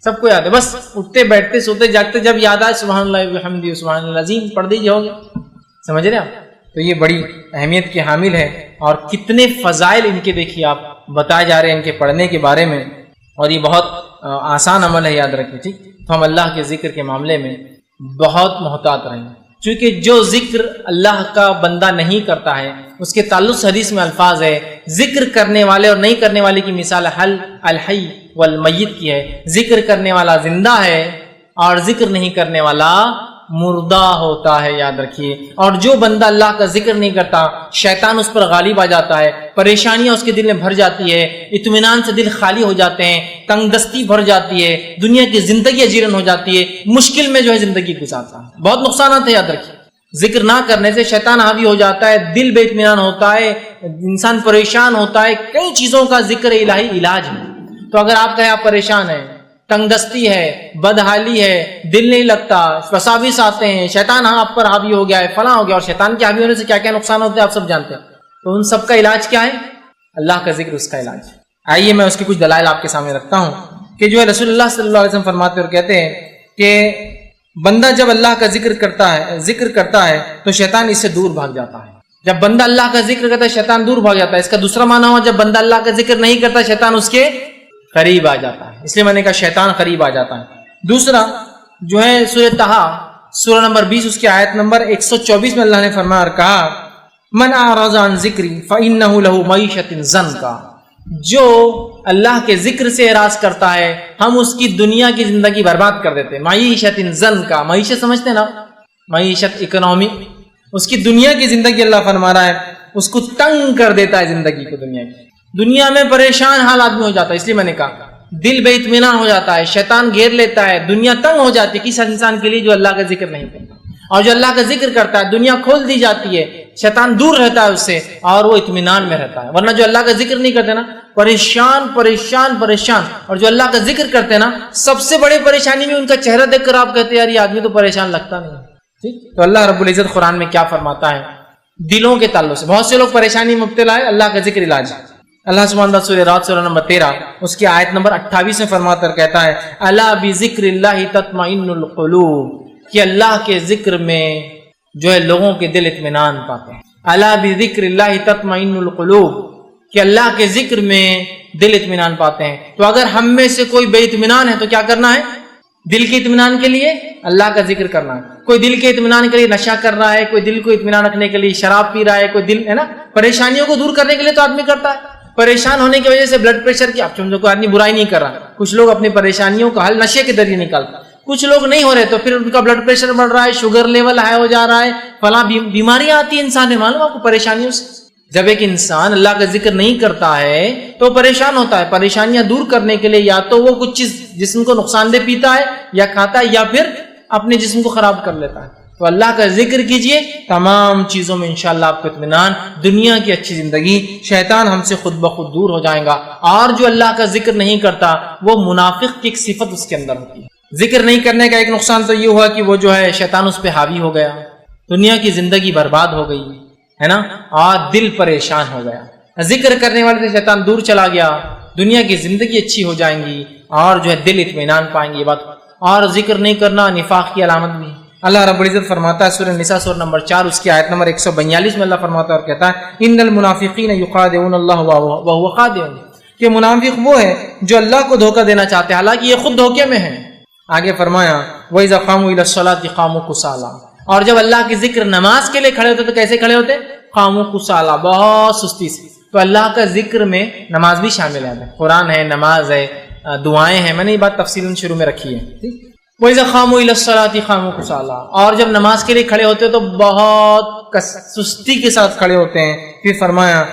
سب کو یاد ہے، بس اٹھتے بیٹھتے سوتے جاگتے جب یاد آئے سبحان اللہ وبحمدہ وسبحان اللہ العظیم پڑھ دیجیے، ہو گیا۔ سمجھ رہے آپ؟ تو یہ بڑی اہمیت کے حامل ہے، اور کتنے فضائل ان کے دیکھیے آپ بتائے جا رہے ہیں ان کے پڑھنے کے بارے میں، اور یہ بہت آسان عمل ہے، یاد رکھیں ٹھیک۔ تو ہم اللہ کے ذکر کے معاملے میں بہت محتاط رہیں، چونکہ جو ذکر اللہ کا بندہ نہیں کرتا ہے اس کے تعلق سے حدیث میں الفاظ ہے، ذکر کرنے والے اور نہیں کرنے والے کی مثال الحی والمیت کی ہے، ذکر کرنے والا زندہ ہے اور ذکر نہیں کرنے والا مردہ ہوتا ہے، یاد رکھیے۔ اور جو بندہ اللہ کا ذکر نہیں کرتا شیطان اس پر غالب آ جاتا ہے، پریشانیاں اس کے دل میں بھر جاتی ہے، اطمینان سے دل خالی ہو جاتے ہیں، تنگ دستی بھر جاتی ہے، دنیا کی زندگی اجیرن ہو جاتی ہے، مشکل میں جو ہے زندگی گزارتا ہے، بہت نقصانات ہے، یاد رکھیے۔ ذکر نہ کرنے سے شیطان حاوی ہو جاتا ہے، دل بے اطمینان ہوتا ہے، انسان پریشان ہوتا ہے، کئی چیزوں کا ذکر الہی علاج ہے۔ تو اگر آپ کہیں آپ پریشان ہیں، تنگ دستی ہے، بدحالی ہے، دل نہیں لگتا، وساوس آتے ہیں، شیطان آپ پر حاوی ہو گیا ہے، فلاں ہو گیا، اور شیطان کے حاوی ہونے سے کیا کیا نقصان ہوتے ہیں آپ سب جانتے ہیں، تو ان سب کا علاج کیا ہے؟ اللہ کا ذکر، اس کا علاج۔ آئیے میں اس کے کچھ دلائل آپ کے سامنے رکھتا ہوں کہ جو ہے رسول اللہ صلی اللہ علیہ وسلم فرماتے اور کہتے ہیں کہ بندہ جب اللہ کا ذکر کرتا ہے تو شیطان اس سے دور بھاگ جاتا ہے۔ جب بندہ اللہ کا ذکر کرتا ہے شیطان دور بھاگ جاتا ہے۔ اس کا دوسرا معنی ہوا جب بندہ اللہ کا ذکر نہیں کرتا شیطان اس کے قریب آ جاتا ہے، اس لیے میں نے کہا شیطان قریب آ جاتا ہے۔ دوسرا جو ہے سورہ طٰہٰ سورہ نمبر 20 اس کی آیت نمبر 124 میں اللہ نے فرمایا اور کہا من اعرض عن ذکری فإنہ لہ معیشۃ ضنکا، جو اللہ کے ذکر سے اعراض کرتا ہے ہم اس کی دنیا کی زندگی برباد کر دیتے ہیں۔ معیشۃ ضنکا، معیشت سمجھتے ہیں نا، معیشت اکنامی، اس کی دنیا کی زندگی اللہ فرما رہا ہے اس کو تنگ کر دیتا ہے، زندگی کو دنیا میں پریشان حال آدمی ہو جاتا ہے۔ اس لیے میں نے کہا دل بے اطمینان ہو جاتا ہے، شیطان گھیر لیتا ہے، دنیا تنگ ہو جاتی ہے کس انسان کے لیے جو اللہ کا ذکر نہیں کرتا، اور جو اللہ کا ذکر کرتا ہے دنیا کھول دی جاتی ہے، شیطان دور رہتا ہے اس سے اور وہ اطمینان میں رہتا ہے۔ ورنہ جو اللہ کا ذکر نہیں کرتے نا پریشان پریشان پریشان، اور جو اللہ کا ذکر کرتے نا سب سے بڑی پریشانی میں ان کا چہرہ دیکھ کر آپ کہتے ہیں یار یہ آدمی تو پریشان لگتا نہیں۔ ٹھیک، تو اللہ رب العزت قرآن میں کیا فرماتا ہے دلوں کے تعلق سے؟ بہت سے لوگ پریشانی میں مبتلا ہے، اللہ کا ذکر علاج۔ اللہ سبحانہ وتعالی سورہ رات سورہ نمبر 13 اس کی آیت نمبر 28 میں فرماتا ہے کہتا ہے الا بذکر اللہ تطمئن القلوب، کہ اللہ کے ذکر میں جو ہے لوگوں کے دل اطمینان پاتے ہیں۔ الا بذکر اللہ تطمئن القلوب، کہ اللہ کے ذکر میں دل اطمینان پاتے ہیں۔ تو اگر ہم میں سے کوئی بے اطمینان ہے تو کیا کرنا ہے؟ دل کے اطمینان کے لیے اللہ کا ذکر کرنا ہے۔ کوئی دل کے اطمینان کے لیے نشہ کر رہا ہے، کوئی دل کو اطمینان رکھنے کے لیے شراب پی رہا ہے، کوئی دل ہے نا پریشانیوں کو دور کرنے کے لیے تو آدمی کرتا ہے۔ پریشان ہونے کی وجہ سے بلڈ پریشر کی، آپ سمجھو کوئی آدمی برائی نہیں کر رہا، کچھ لوگ اپنی پریشانیوں کا حل نشے کے ذریعے نکالتا، کچھ لوگ نہیں ہو رہے تو پھر ان کا بلڈ پریشر بڑھ رہا ہے، شوگر لیول ہائی ہو جا رہا ہے، فلاں بیماریاں آتی ہیں انسان میں، معلوم آپ کو پریشانیوں سے۔ جب ایک انسان اللہ کا ذکر نہیں کرتا ہے تو پریشان ہوتا ہے، پریشانیاں دور کرنے کے لیے یا تو وہ کچھ چیز جسم کو نقصان دہ پیتا ہے یا کھاتا ہے یا پھر اپنے جسم کو خراب کر لیتا ہے۔ تو اللہ کا ذکر کیجئے، تمام چیزوں میں انشاءاللہ آپ کو اطمینان، دنیا کی اچھی زندگی، شیطان ہم سے خود بخود دور ہو جائے گا۔ اور جو اللہ کا ذکر نہیں کرتا وہ منافق کی ایک صفت اس کے اندر ہوتی ہے۔ ذکر نہیں کرنے کا ایک نقصان تو یہ ہوا کہ وہ جو ہے شیطان اس پہ حاوی ہو گیا، دنیا کی زندگی برباد ہو گئی ہے نا، اور دل پریشان ہو گیا۔ ذکر کرنے والے سے شیطان دور چلا گیا، دنیا کی زندگی اچھی ہو جائیں گی اور جو ہے دل اطمینان پائیں گے۔ یہ بات، اور ذکر نہیں کرنا نفاق کی علامت بھی، اللہ رب العزت فرماتا ہے سورہ نساء سورہ نمبر 4 اس کی آیت نمبر 142 میں اللہ فرماتا ہے اور کہتا ہے ان المنافقین یخادعون اللہ وهو خادعهم، کہ منافق وہ ہے جو اللہ کو دھوکہ دینا چاہتے ہیں حالانکہ یہ خود دھوکے میں ہیں۔ آگے فرمایا وَإِذَا قَامُوا إِلَى الصَّلَاةِ قَامُوا كُسَالَىٰ، اور جب اللہ کی ذکر نماز کے لیے کھڑے ہوتے تو کیسے کھڑے ہوتے؟ قاموا كُسَالَىٰ، بہت سستی سے۔ تو اللہ کا ذکر میں نماز بھی شامل ہے، قرآن ہے، نماز ہے، دعائیں ہیں، میں نے یہ بات تفصیلاً شروع میں رکھی ہے۔ وَإِذَا قَامُوا إِلَى الصَّلَاةِ قَامُوا كُسَالَىٰ، اور جب نماز کے لیے کھڑے ہوتے تو بہت سستی کے ساتھ کھڑے ہوتے ہیں۔ پھر فرمایا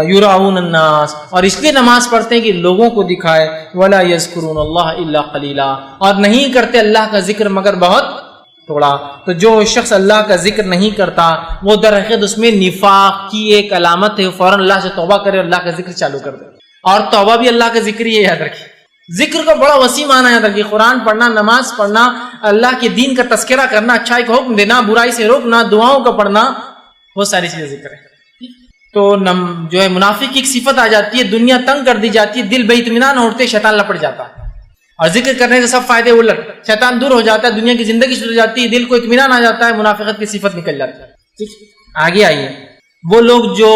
یراؤن الناس، اور اس لیے نماز پڑھتے ہیں کہ لوگوں کو دکھائے، ولا یذکرون اللہ الا قلیلا، اور نہیں کرتے اللہ کا ذکر مگر بہت تھوڑا۔ تو جو شخص اللہ کا ذکر نہیں کرتا وہ در حقیقت اس میں نفاق کی ایک علامت ہے، فوراً اللہ سے توبہ کرے اور اللہ کا ذکر چالو کر دے۔ اور توبہ بھی اللہ کا ذکر ہی ہے، یاد رکھیے ذکر کا بڑا وسیع معنی یاد رکھیے، قرآن پڑھنا، نماز پڑھنا، اللہ کے دین کا تذکرہ کرنا، اچھائی کا حکم دینا، برائی سے روکنا، دعاؤں کا پڑھنا، وہ ساری چیزیں ذکر ہے۔ تو جو ہے منافق کی ایک صفت آ جاتی ہے، دنیا تنگ کر دی جاتی ہے، دل بے اطمینان ہوتے شیطان لپٹ جاتا ہے، اور ذکر کرنے سے سب فائدے الٹ، شیطان دور ہو جاتا ہے، دنیا کی زندگی شروع ہو جاتی ہے، دل کو اطمینان آ جاتا ہے، منافقت کی صفت نکل جاتی ہے۔ آگے آئیے، وہ لوگ جو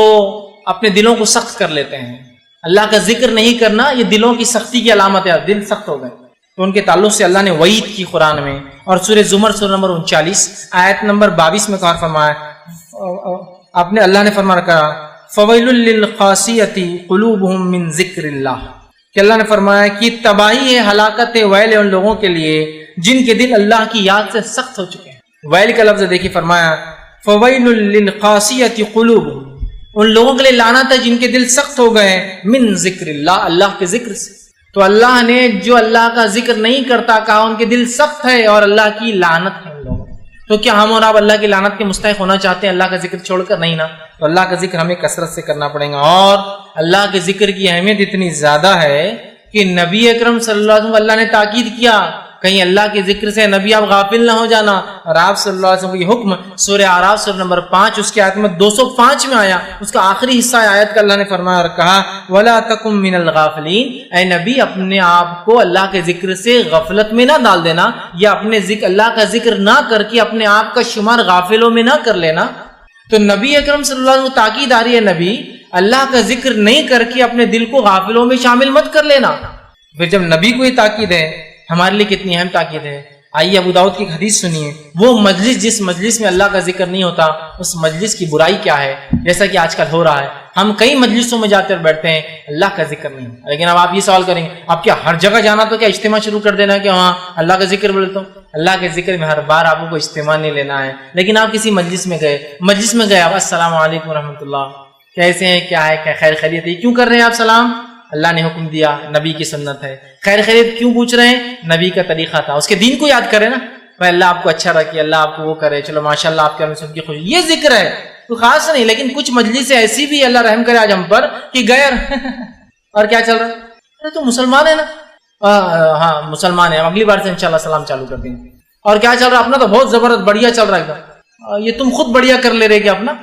اپنے دلوں کو سخت کر لیتے ہیں، اللہ کا ذکر نہیں کرنا یہ دلوں کی سختی کی علامت ہے، دل سخت ہو گئے، تو ان کے تعلق سے اللہ نے وعید کی قرآن میں، اور سورہ زمر سورہ نمبر 39 آیت نمبر 22 میں کہا فرمایا، اپنے اللہ نے فرما رکھا فویل للقاسیۃ قلوبہم من ذکر اللہ، کہ اللہ نے فرمایا کہ تباہی ہے، ہلاکت ہے، ویل ہے ان لوگوں کے لیے جن کے دل اللہ کی یاد سے سخت ہو چکے ہیں۔ ویل کا لفظ دیکھیے، فرمایا فویل للقاسیۃ قلوبہم، ان لوگوں کے لیے لعنت ہے جن کے دل سخت ہو گئے من ذکر اللہ، اللہ کے ذکر سے۔ تو اللہ نے جو اللہ کا ذکر نہیں کرتا کہا ان کے دل سخت ہے اور اللہ کی لعنت ہے ان لوگوں۔ تو کیا ہم اور آپ اللہ کی لعنت کے مستحق ہونا چاہتے ہیں اللہ کا ذکر چھوڑ کر؟ نہیں نا، تو اللہ کا ذکر ہمیں کثرت سے کرنا پڑے گا۔ اور اللہ کے ذکر کی اہمیت اتنی زیادہ ہے کہ نبی اکرم صلی اللہ علیہ وسلم اللہ نے تاکید کیا کہیں اللہ کے ذکر سے نبی آپ غافل نہ ہو جانا، اور آپ صلی اللہ علیہ وسلم کو یہ حکم سورہ اعراف سورہ نمبر 5 اس کی آیت میں 205 میں آیا، اس کا آخری حصہ آیت کا اللہ نے فرمایا اور کہا وَلَا تَكُن مِّنَ الْغَافِلِينَ، اے نبی اپنے آپ کو اللہ کے ذکر سے غفلت میں نہ ڈال دینا، یا اپنے ذکر اللہ کا ذکر نہ کر کے اپنے آپ کا شمار غافلوں میں نہ کر لینا۔ تو نبی اکرم صلی اللہ علیہ وسلم تاکید آ رہی ہے، نبی اللہ کا ذکر نہیں کر کے اپنے دل کو غافلوں میں شامل مت کر لینا۔ پھر جب نبی کو یہ تاکید ہے، ہمارے لیے کتنی اہم تاکید ہے۔ آئیے ابو داؤد کی ایک حدیث سنیے، وہ مجلس جس مجلس میں اللہ کا ذکر نہیں ہوتا اس مجلس کی برائی کیا ہے۔ جیسا کہ آج کل ہو رہا ہے، ہم کئی مجلسوں میں جاتے اور بیٹھتے ہیں، اللہ کا ذکر نہیں ہوتا، لیکن اب آپ یہ سوال کریں گے اب کیا ہر جگہ جانا تو کیا اجتماع شروع کر دینا کہ ہاں اللہ کا ذکر بولتا ہوں؟ اللہ کے ذکر میں ہر بار آپ کو اجتماع نہیں لینا ہے، لیکن آپ کسی مجلس میں گئے آپ السلام علیکم ورحمۃ اللہ، کیسے ہیں، کیا ہے، کیا خیر خیریت ہے، کیوں کر رہے ہیں آپ سلام؟ اللہ نے حکم دیا، نبی کی سنت ہے۔ خیر خیریت کیوں پوچھ رہے ہیں؟ نبی کا طریقہ تھا، اس کے دین کو یاد کرے نا، بھائی اللہ آپ کو اچھا رکھے، اللہ آپ کو وہ کرے، چلو ماشاءاللہ آپ کے سب کی خوشی، یہ ذکر ہے تو خاص نہیں۔ لیکن کچھ مجلس ایسی بھی اللہ رحم کرے آج ہم پر کہ غیر اور کیا چل رہا ہے، ارے تو مسلمان ہے نا، ہاں مسلمان ہے، اگلی بار سے انشاءاللہ سلام چالو کر دیں گے۔ اور کیا چل رہا ہے اپنا تو بہت زبردست بڑھیا چل رہا ہے، یہ تم خود بڑھیا کر لے رہے کہ اپنا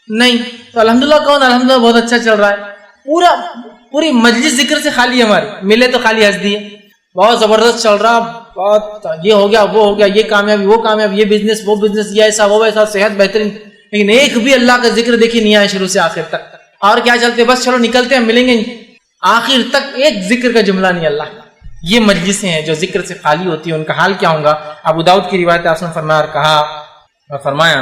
نہیں، تو الحمدللہ کون؟ الحمدللہ بہت اچھا چل رہا ہے، پوری مجلس ذکر سے خالی ہے، ہماری ملے تو خالی ہنس دیے، بہت زبردست چل رہا، بہت یہ ہو گیا وہ ہو گیا، یہ کامیابی وہ کامیاب، یہ بزنس وہ بزنس، یہ ایسا وہ ویسا، صحت بہترین، لیکن ایک بھی اللہ کا ذکر دیکھی نہیں آیا شروع سے آخر تک۔ اور کیا چلتے بس چلو نکلتے ہیں ملیں گے، آخر تک ایک ذکر کا جملہ نہیں اللہ کا۔ یہ مجلسیں ہیں جو ذکر سے خالی ہوتی ہیں، ان کا حال کیا ہوگا؟ ابو داؤد کی روایت آپ نے فرمایا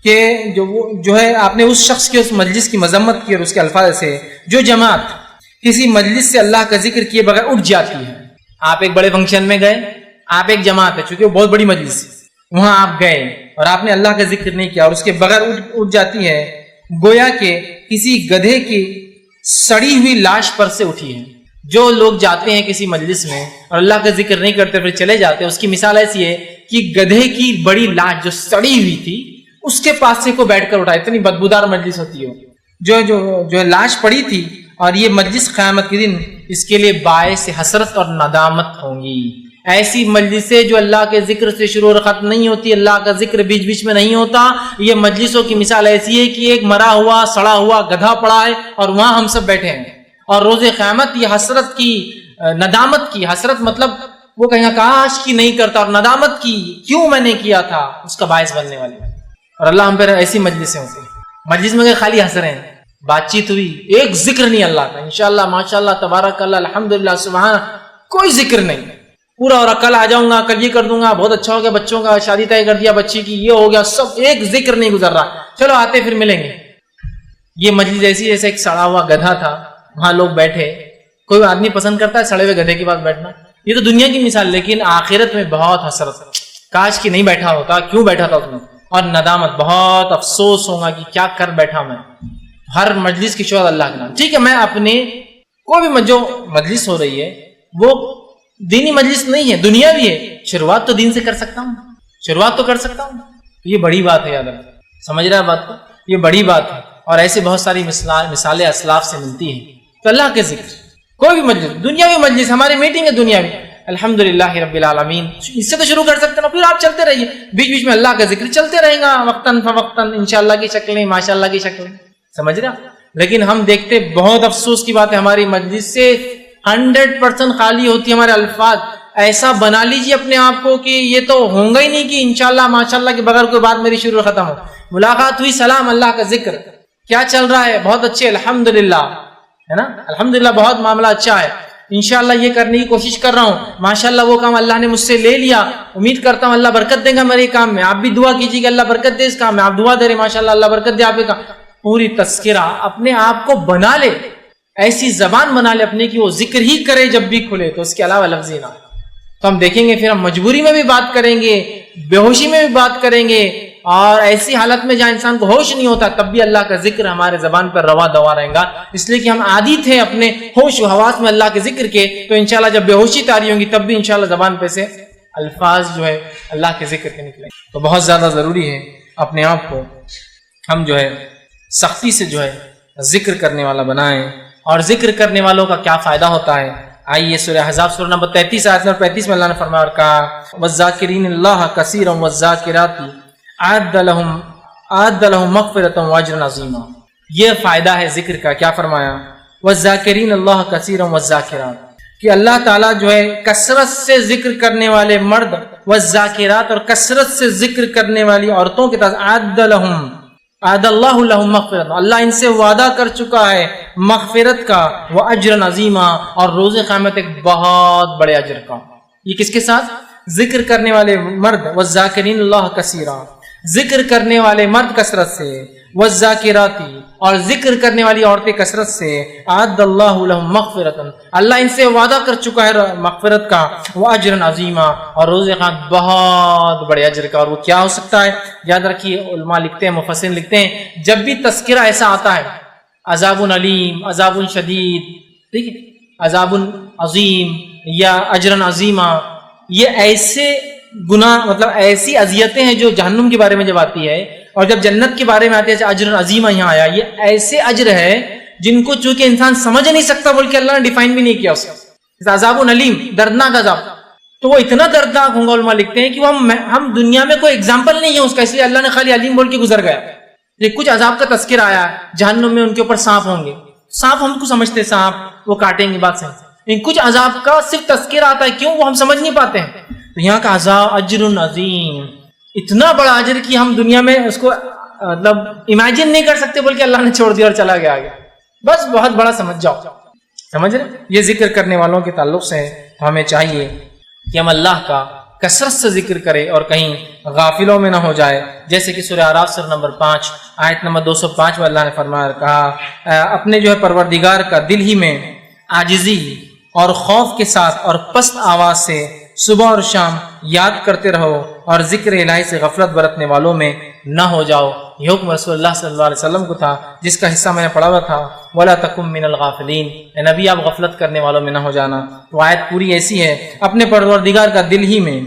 کہ جو ہے آپ نے اس شخص کے اس مجلس کی مذمت کی اور اس کے الفاظ سے، جو جماعت کسی مجلس سے اللہ کا ذکر کیے بغیر اٹھ جاتی ہے۔ آپ ایک بڑے فنکشن میں گئے، آپ ایک جماعت ہے، چونکہ وہ بہت بڑی مجلس ہے، وہاں آپ گئے اور آپ نے اللہ کا ذکر نہیں کیا اور اس کے بغیر اٹھ جاتی ہے، گویا کہ کسی گدھے کی سڑی ہوئی لاش پر سے اٹھی ہے۔ جو لوگ جاتے ہیں کسی مجلس میں اور اللہ کا ذکر نہیں کرتے پھر چلے جاتے ہیں، اس کی مثال ایسی ہے کہ گدھے کی بڑی لاش جو سڑی ہوئی تھی اس کے پاس سے کو بیٹھ کر اٹھائے، اتنی بدبودار مجلس ہوتی ہے جو لاش پڑی تھی۔ اور یہ مجلس قیامت کے دن اس کے لیے باعث حسرت اور ندامت ہوں گی۔ ایسی مجلسیں جو اللہ کے ذکر سے شروع اور ختم نہیں ہوتی، اللہ کا ذکر بیچ بیچ میں نہیں ہوتا، یہ مجلسوں کی مثال ایسی ہے کہ ایک مرا ہوا سڑا ہوا گدھا پڑا ہے اور وہاں ہم سب بیٹھے ہیں، اور روز قیامت یہ حسرت کی ندامت کی، حسرت مطلب وہ کہیں گا کاش کی نہیں کرتا اور ندامت کی کیوں میں نے کیا تھا، اس کا باعث بننے والے. اور اللہ ہم پہ ایسی مجلسیں ہوتی ہیں، مجلس میں خالی ہنس رہے ہیں، بات چیت ہوئی، ایک ذکر نہیں اللہ کا، انشاءاللہ ماشاءاللہ تبارک اللہ الحمدللہ سبحان، کوئی ذکر نہیں پورا. اور کل آ جاؤں گا، کل یہ کر دوں گا، بہت اچھا ہو گیا، بچوں کا شادی طے کر دیا بچی کی، یہ ہو گیا، سب ایک ذکر نہیں گزر رہا، چلو آتے پھر ملیں گے. یہ مجلس ایسی جیسے ایک سڑا ہوا گدھا تھا، وہاں لوگ بیٹھے. کوئی آدمی پسند کرتا ہے سڑے ہوئے گدھے کے پاس بیٹھنا؟ یہ تو دنیا کی مثال، لیکن آخرت میں بہت حسرت، کاش کی نہیں بیٹھا ہوتا، کیوں بیٹھا تھا اس میں، اور ندامت، بہت افسوس ہوگا کہ کیا کر بیٹھا میں. ہر مجلس کی شروعات اللہ کے نام. ٹھیک ہے، میں اپنے کوئی بھی جو مجلس ہو رہی ہے وہ دینی مجلس نہیں ہے، دنیا بھی ہے، شروعات تو دین سے کر سکتا ہوں، شروعات تو کر سکتا ہوں. یہ بڑی بات ہے، یاد رکھ، سمجھ رہا ہے بات کو، یہ بڑی بات ہے. اور ایسے بہت ساری مثالیں اسلاف سے ملتی ہیں. تو اللہ کے ذکر، کوئی بھی مجلس، دنیاوی مجلس، ہماری میٹنگ ہے دنیاوی، الحمدللہ رب العالمین، اس سے تو شروع کر سکتے ہیں. پھر آپ چلتے رہیے، بیچ بیچ میں اللہ کا ذکر چلتے رہیں گا، وقتاً فوقتاً، انشاءاللہ کی شکلیں، ماشاءاللہ کی شکلیں، سمجھ رہا. لیکن ہم دیکھتے، بہت افسوس کی بات ہے، ہماری مجلس سے 100% خالی ہوتی ہے. ہمارے الفاظ ایسا بنا لیجیے اپنے آپ کو کہ یہ تو ہوں گا ہی نہیں کہ انشاءاللہ ماشاءاللہ کے بغیر کوئی بات میری شروع ختم ہو. ملاقات ہوئی، سلام، اللہ کا ذکر، کیا چل رہا ہے، بہت اچھے، الحمدللہ، ہے نا، الحمدللہ بہت معاملہ اچھا ہے، انشاءاللہ یہ کرنے کی کوشش کر رہا ہوں، ماشاءاللہ وہ کام اللہ نے مجھ سے لے لیا، امید کرتا ہوں اللہ برکت دے گا میرے کام میں. آپ بھی دعا کیجیے کہ اللہ برکت دے اس کام میں، آپ دعا دے رہے ماشاءاللہ اللہ برکت دے آپ کا. پوری تذکرہ اپنے آپ کو بنا لے، ایسی زبان بنا لے اپنے کی وہ ذکر ہی کرے جب بھی کھلے، تو اس کے علاوہ لفظ ہی نہ. تو ہم دیکھیں گے پھر ہم مجبوری میں بھی بات کریں گے، بے ہوشی میں بھی بات کریں گے، اور ایسی حالت میں جہاں انسان کو ہوش نہیں ہوتا تب بھی اللہ کا ذکر ہمارے زبان پر روا دوا رہے گا، اس لیے کہ ہم عادی تھے اپنے ہوش و حواس میں اللہ کے ذکر کے. تو انشاءاللہ جب بے ہوشی طاری ہوں گی تب بھی انشاءاللہ زبان پہ سے الفاظ جو ہے اللہ کے ذکر کے نکلیں. تو بہت زیادہ ضروری ہے اپنے آپ کو ہم جو ہے سختی سے جو ہے ذکر کرنے والا بنائیں. اور ذکر کرنے والوں کا کیا فائدہ ہوتا ہے؟ آئیے سورہ احزاب سورہ نمبر 33 آیت نمبر 35 میں اللہ نے فرمایا اور کہا وَالذَّاكِرِينَ اللَّهَ كَثِيرًا وَالذَّاكِرَاتِ أَعَدَّ لَهُم مَغْفِرَةً وَأَجْرًا عَظِيمًا. یہ فائدہ ہے ذکر کا. کیا فرمایا؟ وَالذَّاكِرِينَ اللَّهَ كَثِيرًا وَالذَّاكِرَاتِ، کہ اللہ تعالیٰ جو ہے کثرت سے ذکر کرنے والے مرد، والذاکرات، اور کثرت سے ذکر کرنے والی عورتوں کے ساتھ اعد اللہ لہم مغفرت، اللہ ان سے وعدہ کر چکا ہے مغفرت کا، واجرا عظیما، اور روز قیامت ایک بہت بڑے اجر کا. یہ کس کے ساتھ؟ ذکر کرنے والے مرد، والذاکرین اللہ کثیرا، ذکر کرنے والے مرد کثرت سے، والذاکراتی، اور ذکر کرنے والی عورتیں کثرت سے، اعد اللہ لہم مغفرت، اللہ ان سے وعدہ کر چکا ہے مغفرت کا، واجرا عظیما، اور روز قیامت بہت بڑے اجر کا. اور وہ کیا ہو سکتا ہے؟ یاد رکھیے، علماء لکھتے ہیں، مفسرین لکھتے ہیں، جب بھی تذکرہ ایسا آتا ہے، عذاب علیم، عذاب شدید، ٹھیک ہے، عذاب عظیم یا اجرا عظیما، یہ ایسے گناہ، مطلب ایسی اذیتیں ہیں جو جہنم کے بارے میں جب آتی ہے، اور جب جنت کے بارے میں آتی ہے اجر عظیمہ یہاں آیا، یہ ایسے اجر ہے جن کو چونکہ انسان سمجھ نہیں سکتا، بلکہ اللہ نے ڈیفائن بھی نہیں کیا اس کا. عذاب علیم، دردناک عذاب، تو وہ اتنا دردناک ہوں گا، علماء لکھتے ہیں کہ وہ ہم دنیا میں کوئی اگزامپل نہیں ہے اس کا، اس لیے اللہ نے خالی علیم بول کے گزر گیا. یہ کچھ عذاب کا تذکرہ آیا ہے، جہنم میں ان کے اوپر سانپ ہوں گے، سانپ ہم کو سمجھتے ہیں سانپ وہ کاٹیں گے، بات صحیح. ان کچھ عذاب کا صرف تذکرہ آتا ہے، کیوں؟ وہ ہم سمجھ نہیں پاتے ہیں. تو یہاں کا عذاب اجر عظیم، اتنا بڑا اجر کہ ہم دنیا میں اس کو مطلب امیجن نہیں کر سکتے، بلکہ اللہ نے چھوڑ دیا اور چلا گیا آگے. بس بہت بڑا سمجھ جاؤ. سمجھ رہے؟ یہ ذکر کرنے والوں کے تعلق سے تو ہمیں چاہیے کہ ہم اللہ کا کثرت سے ذکر کرے اور کہیں غافلوں میں نہ ہو جائے. جیسے کہ سورہ اعراف سورہ نمبر 5 آیت نمبر 205 میں اللہ نے فرمایا، کہا اپنے جو ہے پروردگار کا دل ہی میں عاجزی اور خوف کے ساتھ اور پست آواز سے صبح اور شام یاد کرتے رہو، اور ذکر الہی سے غفلت برتنے والوں میں نہ ہو جاؤ. یہ حکم رسول اللہ صلی اللہ علیہ وسلم کو تھا، جس کا حصہ میں نے پڑھا ہوا تھا، وَلَا تَكُن مِّنَ الْغَافِلِينَ، اے نبی آپ غفلت کرنے والوں میں نہ ہو جانا. تو آیت پوری ایسی ہے، اپنے پروردگار کا دل ہی میں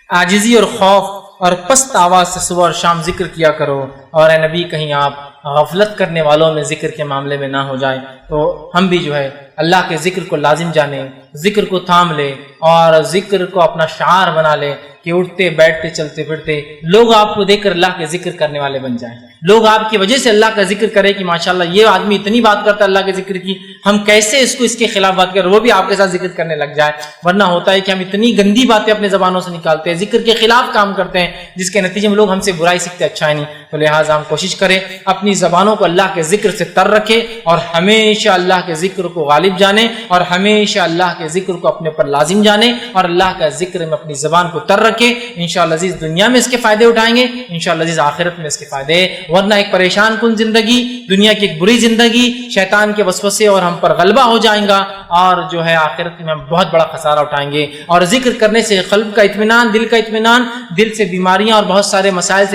عاجزی اور خوف اور پست آواز سے صبح اور شام ذکر کیا کرو، اور اے نبی کہیں آپ غفلت کرنے والوں میں ذکر کے معاملے میں نہ ہو جائے. تو ہم بھی جو ہے اللہ کے ذکر کو لازم جانے، ذکر کو تھام لے اور ذکر کو اپنا شعار بنا لے کہ اٹھتے بیٹھتے چلتے پھرتے لوگ آپ کو دیکھ کر اللہ کے ذکر کرنے والے بن جائیں، لوگ آپ کی وجہ سے اللہ کا ذکر کرے کہ ماشاءاللہ یہ آدمی اتنی بات کرتا ہے اللہ کے ذکر کی، ہم کیسے اس کو اس کے خلاف بات کریں، وہ بھی آپ کے ساتھ ذکر کرنے لگ جائے۔ ورنہ ہوتا ہے کہ ہم اتنی گندی باتیں اپنے زبانوں سے نکالتے ہیں، ذکر کے خلاف کام کرتے ہیں، جس کے نتیجے میں لوگ ہم سے برائی سیکھتے، اچھا ہی نہیں۔ تو لہٰذا ہم کوشش کریں اپنی زبانوں کو اللہ کے ذکر سے تر رکھے اور ہمیشہ اللہ کے ذکر کو غالب جانے اور ہمیشہ اللہ کے ذکر کو اپنے پر لازم جانے اور اللہ کا ذکر میں اپنی زبان کو تر رکھے۔ انشاءاللہ عزیز دنیا میں اس کے فائدے اٹھائیں گے، انشاءاللہ عزیز آخرت میں اس کے فائدے، ورنہ ایک پریشان کن زندگی، دنیا کی ایک بری زندگی، شیطان کے وسوسے اور ہم پر غلبہ ہو جائیں گا اور جو ہے آخرت میں ہم بہت بڑا خسارہ اٹھائیں گے۔ اور ذکر کرنے سے قلب کا اطمینان، دل کا اطمینان، دل سے بیماریاں اور بہت سارے مسائل سے